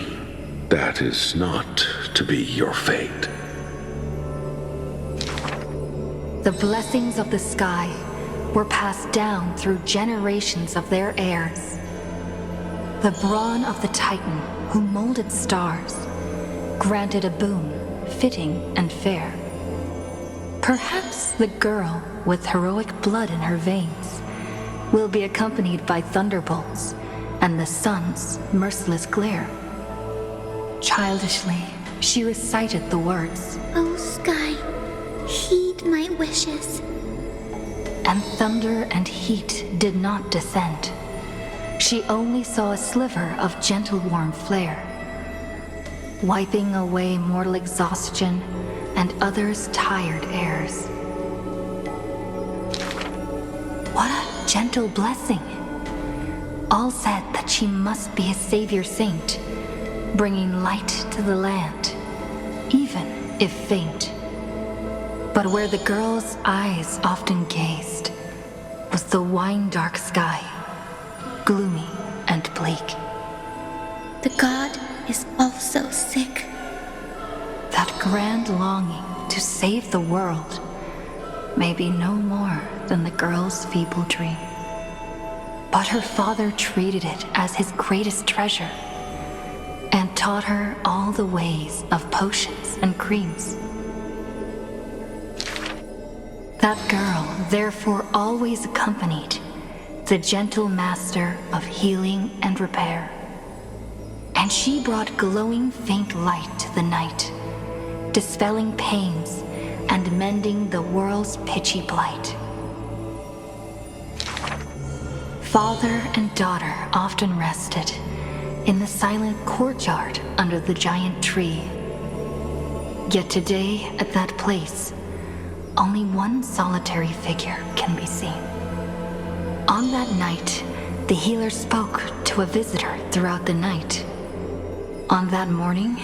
that is not to be your fate. The blessings of the sky were passed down through generations of their heirs. The brawn of the Titan who molded stars granted a boon fitting and fair. Perhaps the girl with heroic blood in her veins will be accompanied by thunderbolts and the sun's merciless glare. Childishly, she recited the words, "Oh, sky, heed my wishes." And thunder and heat did not descend. She only saw a sliver of gentle warm flare, wiping away mortal exhaustion and others' tired airs. What a gentle blessing! All said that she must be a savior saint, bringing light to the land, even if faint. But where the girl's eyes often gazed was the wine-dark sky, gloomy and bleak. The god is also sick. That grand longing to save the world may be no more than the girl's feeble dream. But her father treated it as his greatest treasure and taught her all the ways of potions and creams. That girl therefore always accompanied the gentle master of healing and repair. And she brought glowing faint light to the night, dispelling pains and mending the world's pitchy blight. Father and daughter often rested in the silent courtyard under the giant tree. Yet today, at that place, only one solitary figure can be seen. On that night, the healer spoke to a visitor throughout the night. On that morning,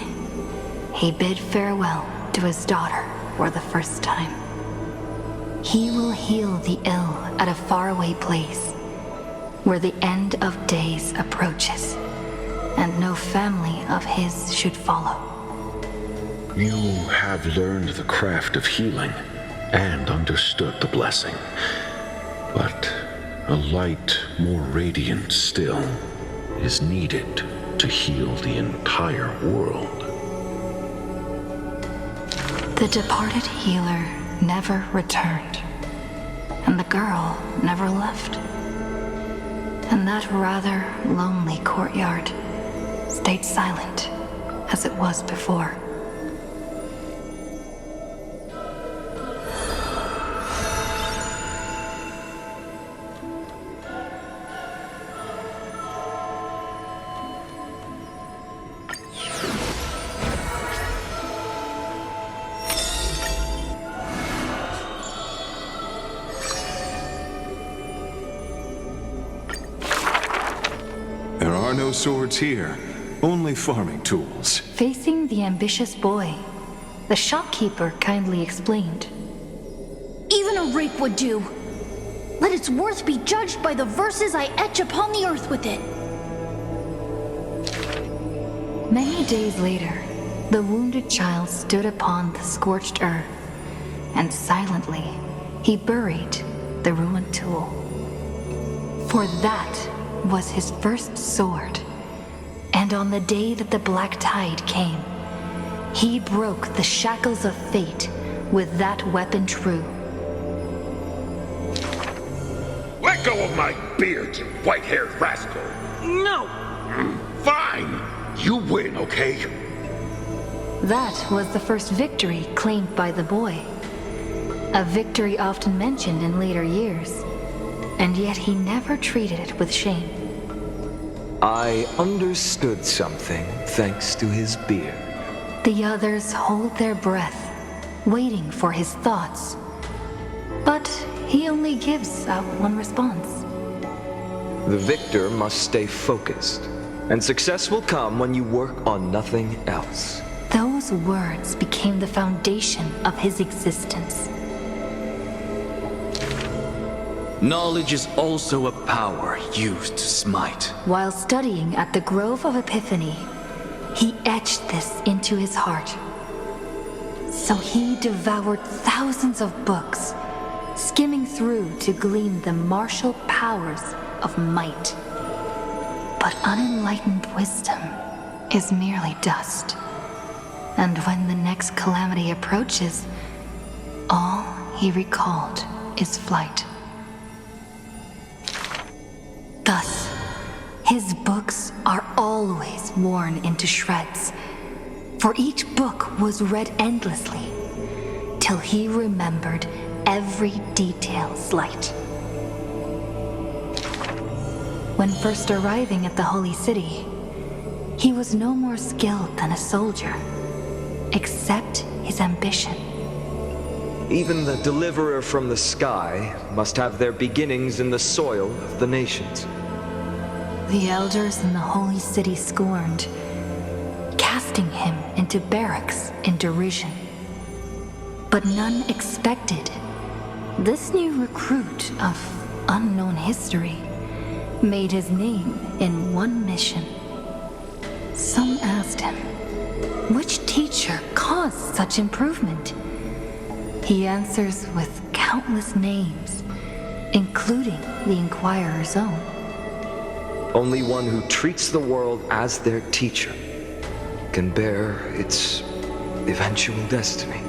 he bid farewell to his daughter for the first time. He will heal the ill at a faraway place where the end of days approaches, and no family of his should follow. You have learned the craft of healing and understood the blessing, but a light more radiant still is needed to heal the entire world. The departed healer never returned, and the girl never left. And that rather lonely courtyard stayed silent as it was before. There are no swords here, only farming tools. Facing the ambitious boy, the shopkeeper kindly explained. Even a rake would do. Let its worth be judged by the verses I etch upon the earth with it. Many days later, the wounded child stood upon the scorched earth, and silently he buried the ruined tool. For that was his first sword, and on the day that the black tide came, he broke the shackles of fate with that weapon true. Let go of my beard, you white-haired rascal! No! Fine! You win, okay? That was the first victory claimed by the boy. A victory often mentioned in later years, and yet he never treated it with shame. I understood something thanks to his beard. The others hold their breath, waiting for his thoughts. But he only gives out one response. The victor must stay focused, and success will come when you work on nothing else. Those words became the foundation of his existence. Knowledge is also a power used to smite. While studying at the Grove of Epiphany, he etched this into his heart. So he devoured thousands of books, skimming through to glean the martial powers of might. But unenlightened wisdom is merely dust. And when the next calamity approaches, all he recalled is flight. Thus, his books are always worn into shreds, for each book was read endlessly, till he remembered every detail slight. When first arriving at the Holy City, he was no more skilled than a soldier, except his ambition. Even the deliverer from the sky must have their beginnings in the soil of the nations. The elders in the Holy City scorned, casting him into barracks in derision. But none expected this new recruit of unknown history made his name in one mission. Some asked him, which teacher caused such improvement? He answers with countless names, including the Inquirer's own. Only one who treats the world as their teacher can bear its eventual destiny.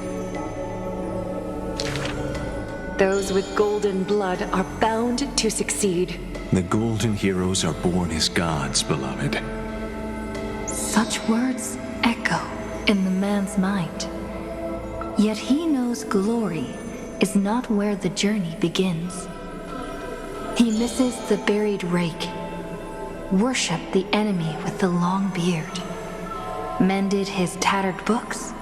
Those with golden blood are bound to succeed. The golden heroes are born as gods, beloved. Such words echo in the man's mind. Yet he knows glory is not where the journey begins. He misses the buried rake, worshipped the enemy with the long beard, mended his tattered books,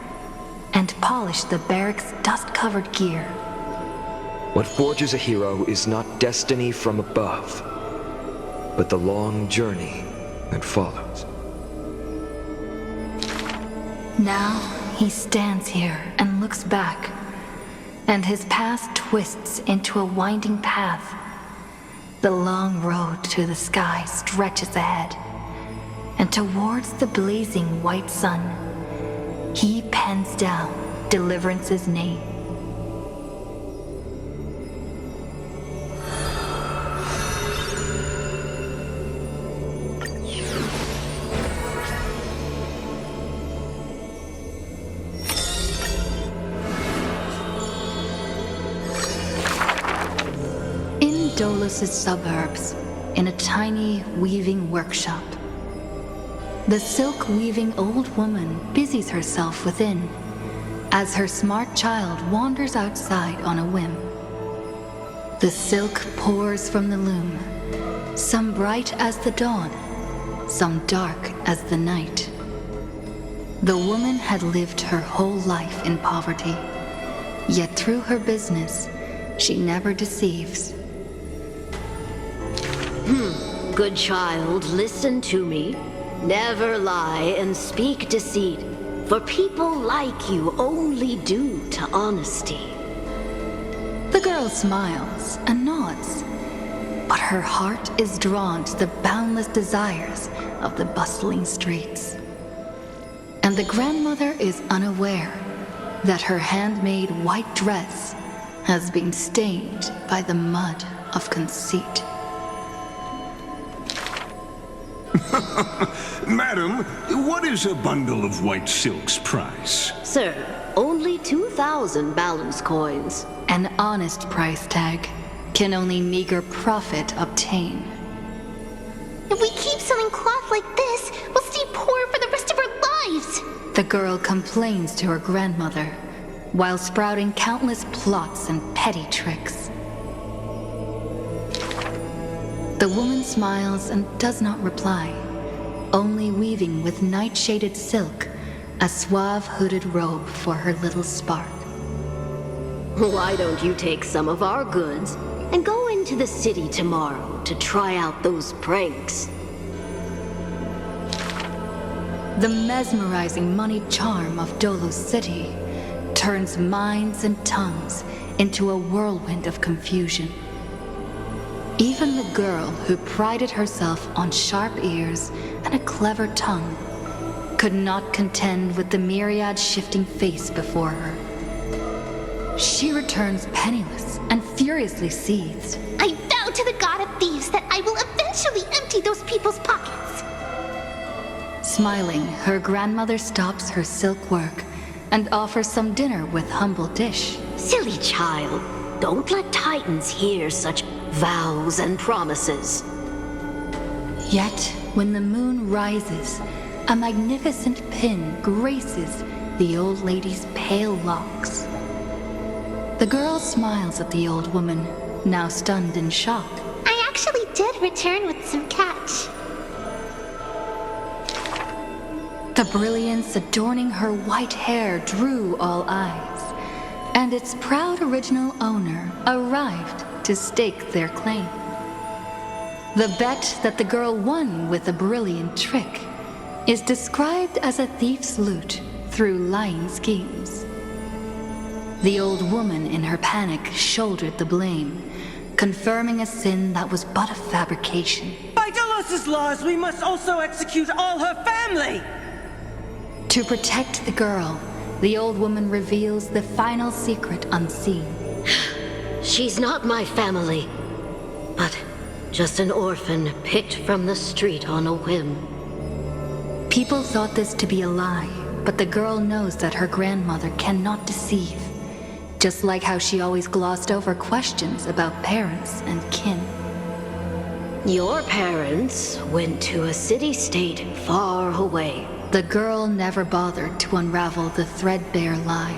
and polished the barracks' dust-covered gear. What forges a hero is not destiny from above, but the long journey that follows. Now he stands here and looks back, and his past twists into a winding path. The long road to the sky stretches ahead, and towards the blazing white sun, he pens down Deliverance's name. Dolus's suburbs, in a tiny weaving workshop. The silk-weaving old woman busies herself within, as her smart child wanders outside on a whim. The silk pours from the loom, some bright as the dawn, some dark as the night. The woman had lived her whole life in poverty, yet through her business, she never deceives. Good child, listen to me. Never lie and speak deceit, for people like you only do to honesty. The girl smiles and nods, but her heart is drawn to the boundless desires of the bustling streets. And the grandmother is unaware that her handmade white dress has been stained by the mud of conceit. Madam, what is a bundle of white silk's price? Sir, only 2,000 balance coins. An honest price tag can only meager profit obtain. If we keep selling cloth like this, we'll stay poor for the rest of our lives. The girl complains to her grandmother, while sprouting countless plots and petty tricks. The woman smiles and does not reply, only weaving with night-shaded silk a suave hooded robe for her little spark. Why don't you take some of our goods and go into the city tomorrow to try out those pranks? The mesmerizing moneyed charm of Dolos City turns minds and tongues into a whirlwind of confusion. Even the girl who prided herself on sharp ears and a clever tongue could not contend with the myriad shifting face before her. She returns penniless and furiously seethes. I vow to the god of thieves that I will eventually empty those people's pockets. Smiling, her grandmother stops her silk work and offers some dinner with humble dish. Silly child, don't let Titans hear such vows and promises. Yet, when the moon rises, a magnificent pin graces the old lady's pale locks. The girl smiles at the old woman, now stunned in shock. I actually did return with some catch. The brilliance adorning her white hair drew all eyes, and its proud original owner arrived to stake their claim. The bet that the girl won with a brilliant trick is described as a thief's loot through lying schemes. The old woman in her panic shouldered the blame, confirming a sin that was but a fabrication. By Dolos Dolus's laws, we must also execute all her family! To protect the girl, the old woman reveals the final secret unseen. She's not my family, but just an orphan picked from the street on a whim. People thought this to be a lie, but the girl knows that her grandmother cannot deceive. Just like how she always glossed over questions about parents and kin. Your parents went to a city-state far away. The girl never bothered to unravel the threadbare lie.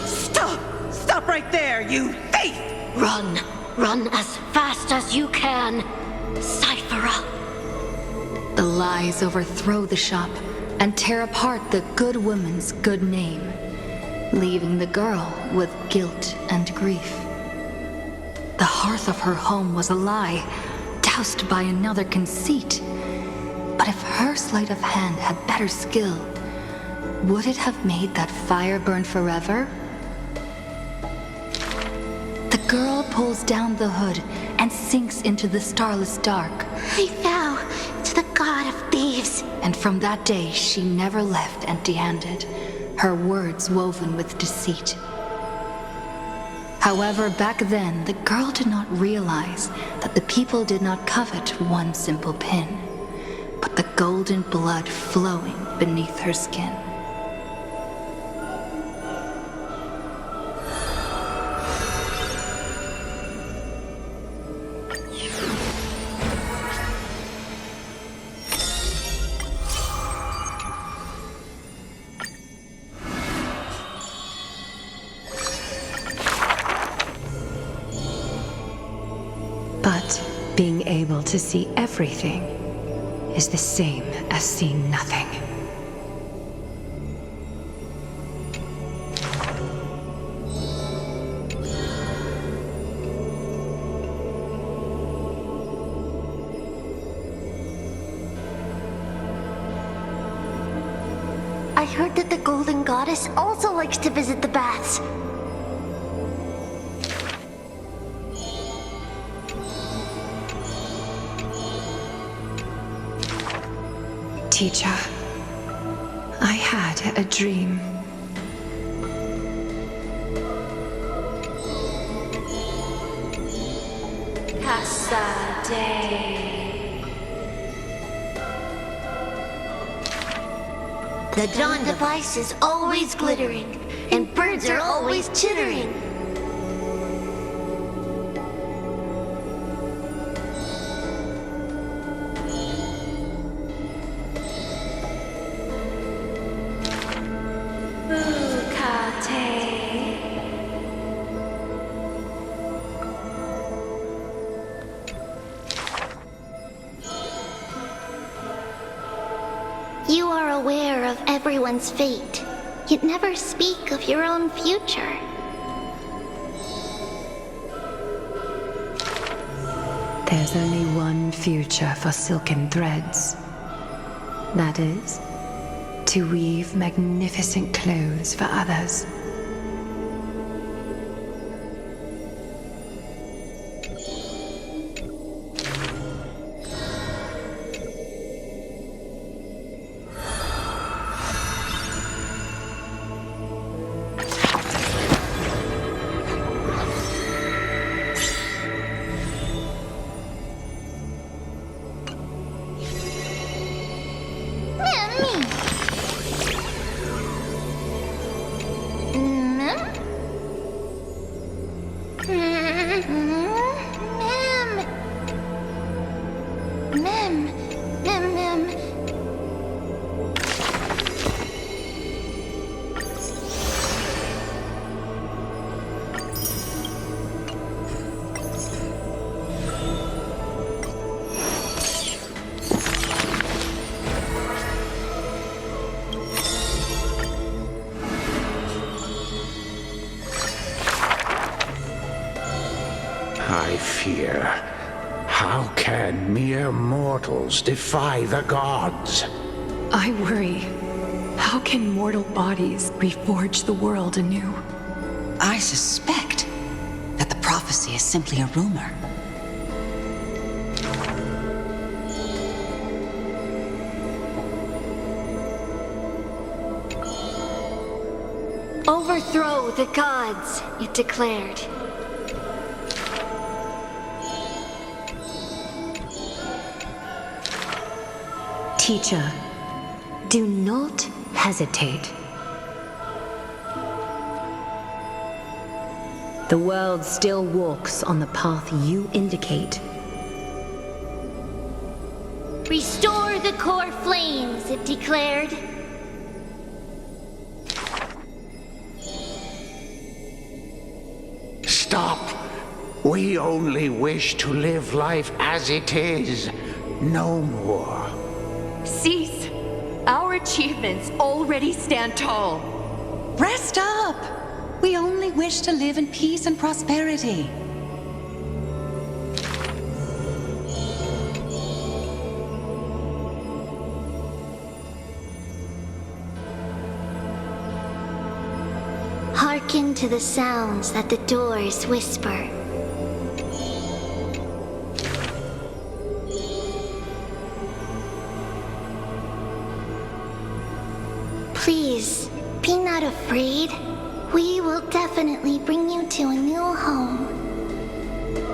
Stop! Stop right there, you thief! Run! Run as fast as you can! Cyphera! The lies overthrow the shop and tear apart the good woman's good name, leaving the girl with guilt and grief. The hearth of her home was a lie, doused by another conceit. But if her sleight of hand had better skill, would it have made that fire burn forever? The girl pulls down the hood and sinks into the starless dark. I vow to the god of thieves. And from that day, she never left empty-handed, her words woven with deceit. However, back then, the girl did not realize that the people did not covet one simple pin, but the golden blood flowing beneath her skin. But being able to see everything is the same as seeing nothing. I heard that the Golden Goddess also likes to visit the baths. Teacher, I had a dream. The dawn device is always glittering, and birds are always chittering. You are aware of everyone's fate, yet never speak of your own future. There's only one future for silken threads. That is, to weave magnificent clothes for others. I fear. How can mere mortals defy the gods? I worry. How can mortal bodies reforge the world anew? I suspect that the prophecy is simply a rumor. overthrow the gods, it declared. Teacher, do not hesitate. The world still walks on the path you indicate. Restore the core flames, it declared. Stop! We only wish to live life as it is, no more. Cease! Our achievements already stand tall. Rest up! We only wish to live in peace and prosperity. Hearken to the sounds that the doors whisper. Please, be not afraid. We will definitely bring you to a new home.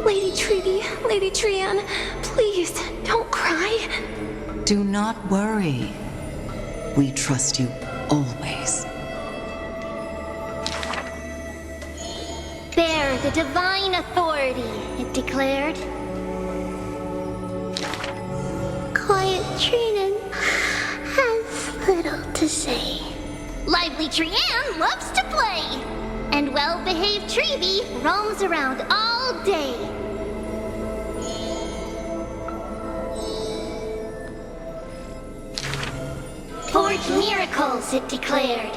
Lady Treaty, Lady Trianne, please, don't cry. Do not worry. We trust you always. Bear the divine authority, it declared. Quiet Trinan has little to say. Lively Trianne loves to play, and well-behaved Treevy roams around all day. Forge miracles, it declared.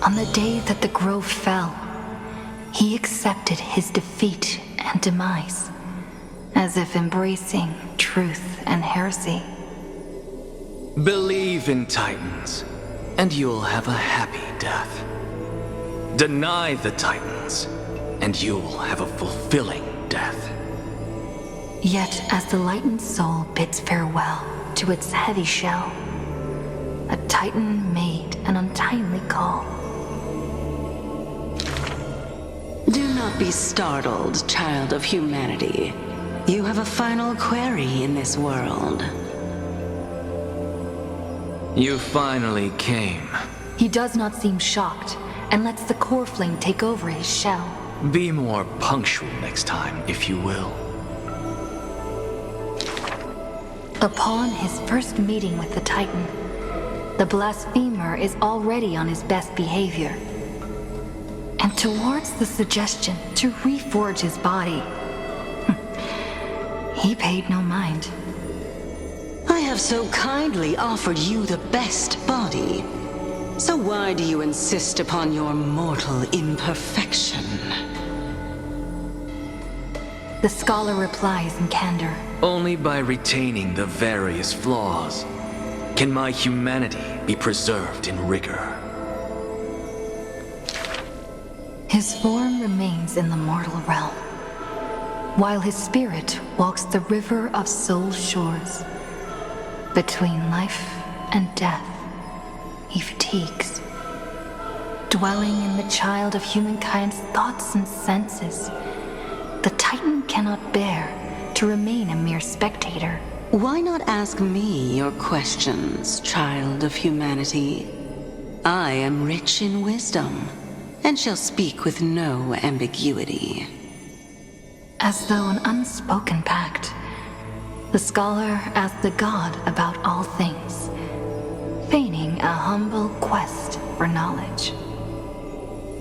On the day that the grove fell, he accepted his defeat and demise, as if embracing truth and heresy. Believe in Titans, and you'll have a happy death. Deny the Titans, and you'll have a fulfilling death. Yet as the lightened soul bids farewell to its heavy shell, a Titan made an untimely call. Do not be startled, child of humanity. You have a final query in this world. You finally came. He does not seem shocked, and lets the core flame take over his shell. Be more punctual next time, if you will. Upon his first meeting with the Titan, the blasphemer is already on his best behavior. And towards the suggestion to reforge his body, he paid no mind. I have so kindly offered you the best body. So why do you insist upon your mortal imperfection? The scholar replies in candor. Only by retaining the various flaws can my humanity be preserved in rigor. His form remains in the mortal realm, while his spirit walks the river of soul shores. Between life and death, he fatigues, dwelling in the child of humankind's thoughts and senses. The Titan cannot bear to remain a mere spectator. Why not ask me your questions, child of humanity? I am rich in wisdom, and shall speak with no ambiguity. As though an unspoken pact, the scholar asked the god about all things, feigning a humble quest for knowledge.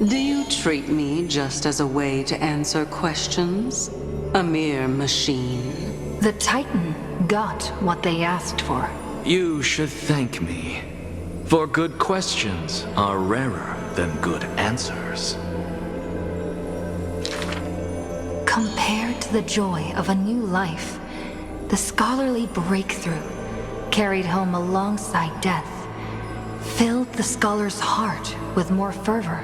Do you treat me just as a way to answer questions? A mere machine? The Titan got what they asked for. You should thank me, for good questions are rarer than good answers. Compared to the joy of a new life, the scholarly breakthrough carried home alongside death filled the scholar's heart with more fervor.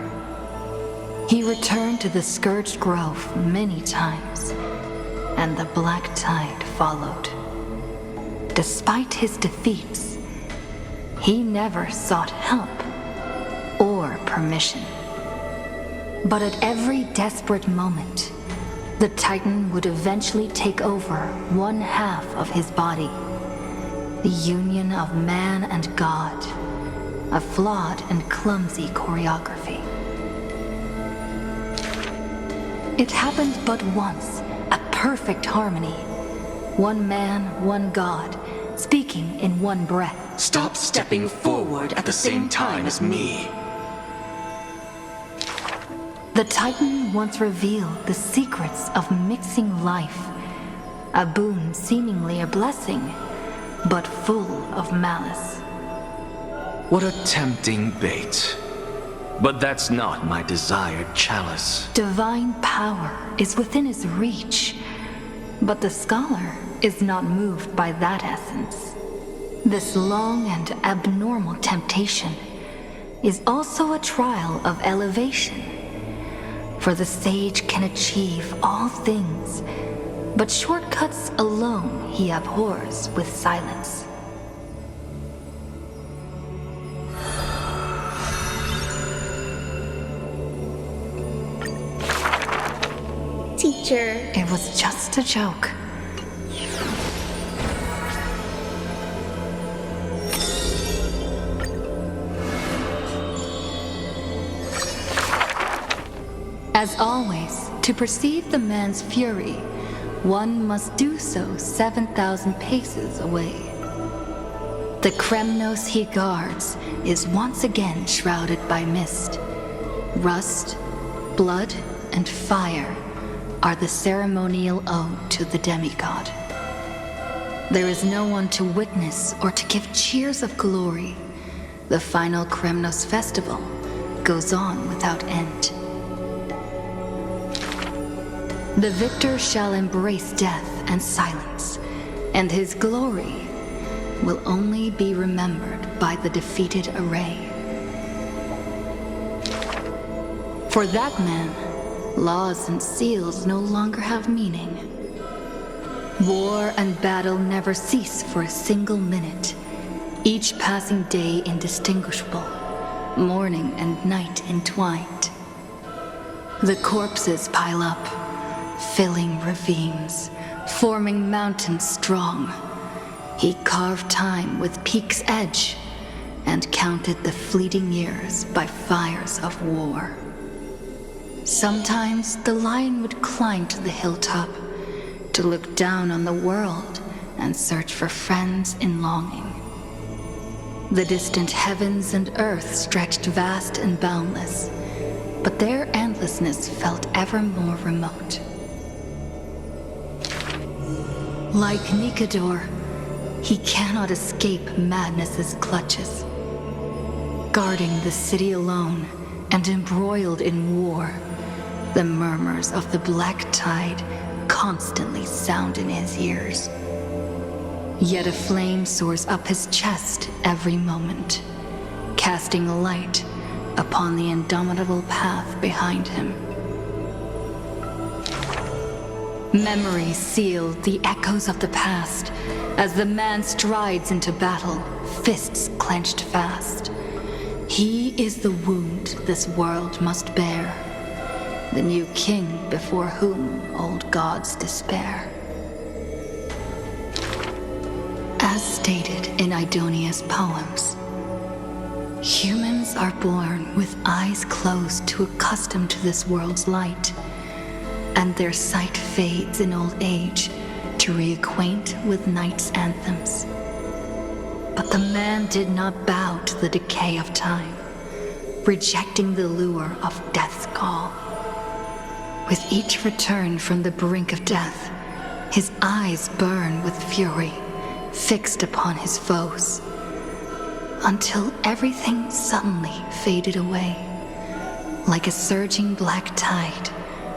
He returned to the Scourged Grove many times, and the Black Tide followed. Despite his defeats, he never sought help or permission. But at every desperate moment, the Titan would eventually take over one half of his body. The union of man and God, a flawed and clumsy choreography. It happened but once, a perfect harmony. One man, one God, speaking in one breath. Stop stepping forward at the same time as me. The Titan once revealed the secrets of mixing life, a boon seemingly a blessing, but full of malice. What a tempting bait. But that's not my desired chalice. Divine power is within his reach, but the scholar is not moved by that essence. This long and abnormal temptation is also a trial of elevation. For the sage can achieve all things, but shortcuts alone he abhors with silence. Teacher. It was just a joke. As always, to perceive the man's fury, one must do so 7,000 paces away. The Kremnos he guards is once again shrouded by mist. Rust, blood, and fire are the ceremonial ode to the demigod. There is no one to witness or to give cheers of glory. The final Kremnos festival goes on without end. The victor shall embrace death and silence, and his glory will only be remembered by the defeated array. For that man, laws and seals no longer have meaning. War and battle never cease for a single minute, each passing day indistinguishable, morning and night entwined. The corpses pile up, filling ravines, forming mountains strong. He carved time with peak's edge and counted the fleeting years by fires of war. Sometimes the lion would climb to the hilltop to look down on the world and search for friends in longing. The distant heavens and earth stretched vast and boundless, but their endlessness felt ever more remote. Like Nikador, he cannot escape madness's clutches. Guarding the city alone and embroiled in war, the murmurs of the Black Tide constantly sound in his ears. Yet a flame soars up his chest every moment, casting light upon the indomitable path behind him. Memories seal the echoes of the past as the man strides into battle, fists clenched fast. He is the wound this world must bear, the new king before whom old gods despair. As stated in Idonia's poems, humans are born with eyes closed to accustom to this world's light, and their sight fades in old age to reacquaint with night's anthems. But the man did not bow to the decay of time, rejecting the lure of death's call. With each return from the brink of death, his eyes burn with fury, fixed upon his foes, until everything suddenly faded away, like a surging black tide,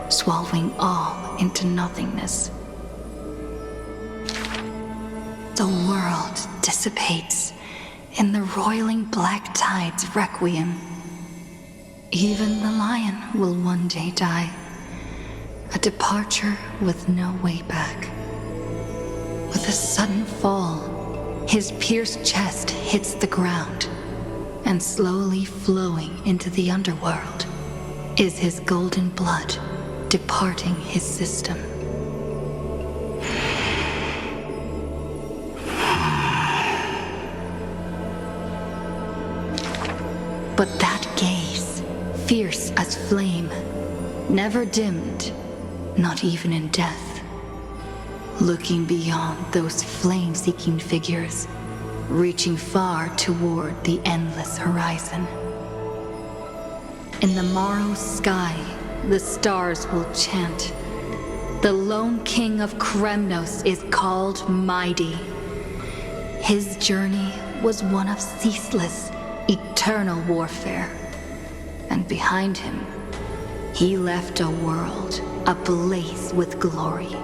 swallowing all into nothingness. The world dissipates, in the roiling black tide's requiem. Even the lion will one day die, a departure with no way back. With a sudden fall, his pierced chest hits the ground, and slowly flowing into the underworld is his golden blood departing his system. But that gaze, fierce as flame, never dimmed, not even in death. Looking beyond those flame-seeking figures, reaching far toward the endless horizon. In the morrow's sky, the stars will chant. The lone king of Kremnos is called Mighty. His journey was one of ceaseless, eternal warfare. And behind him, he left a world ablaze with glory.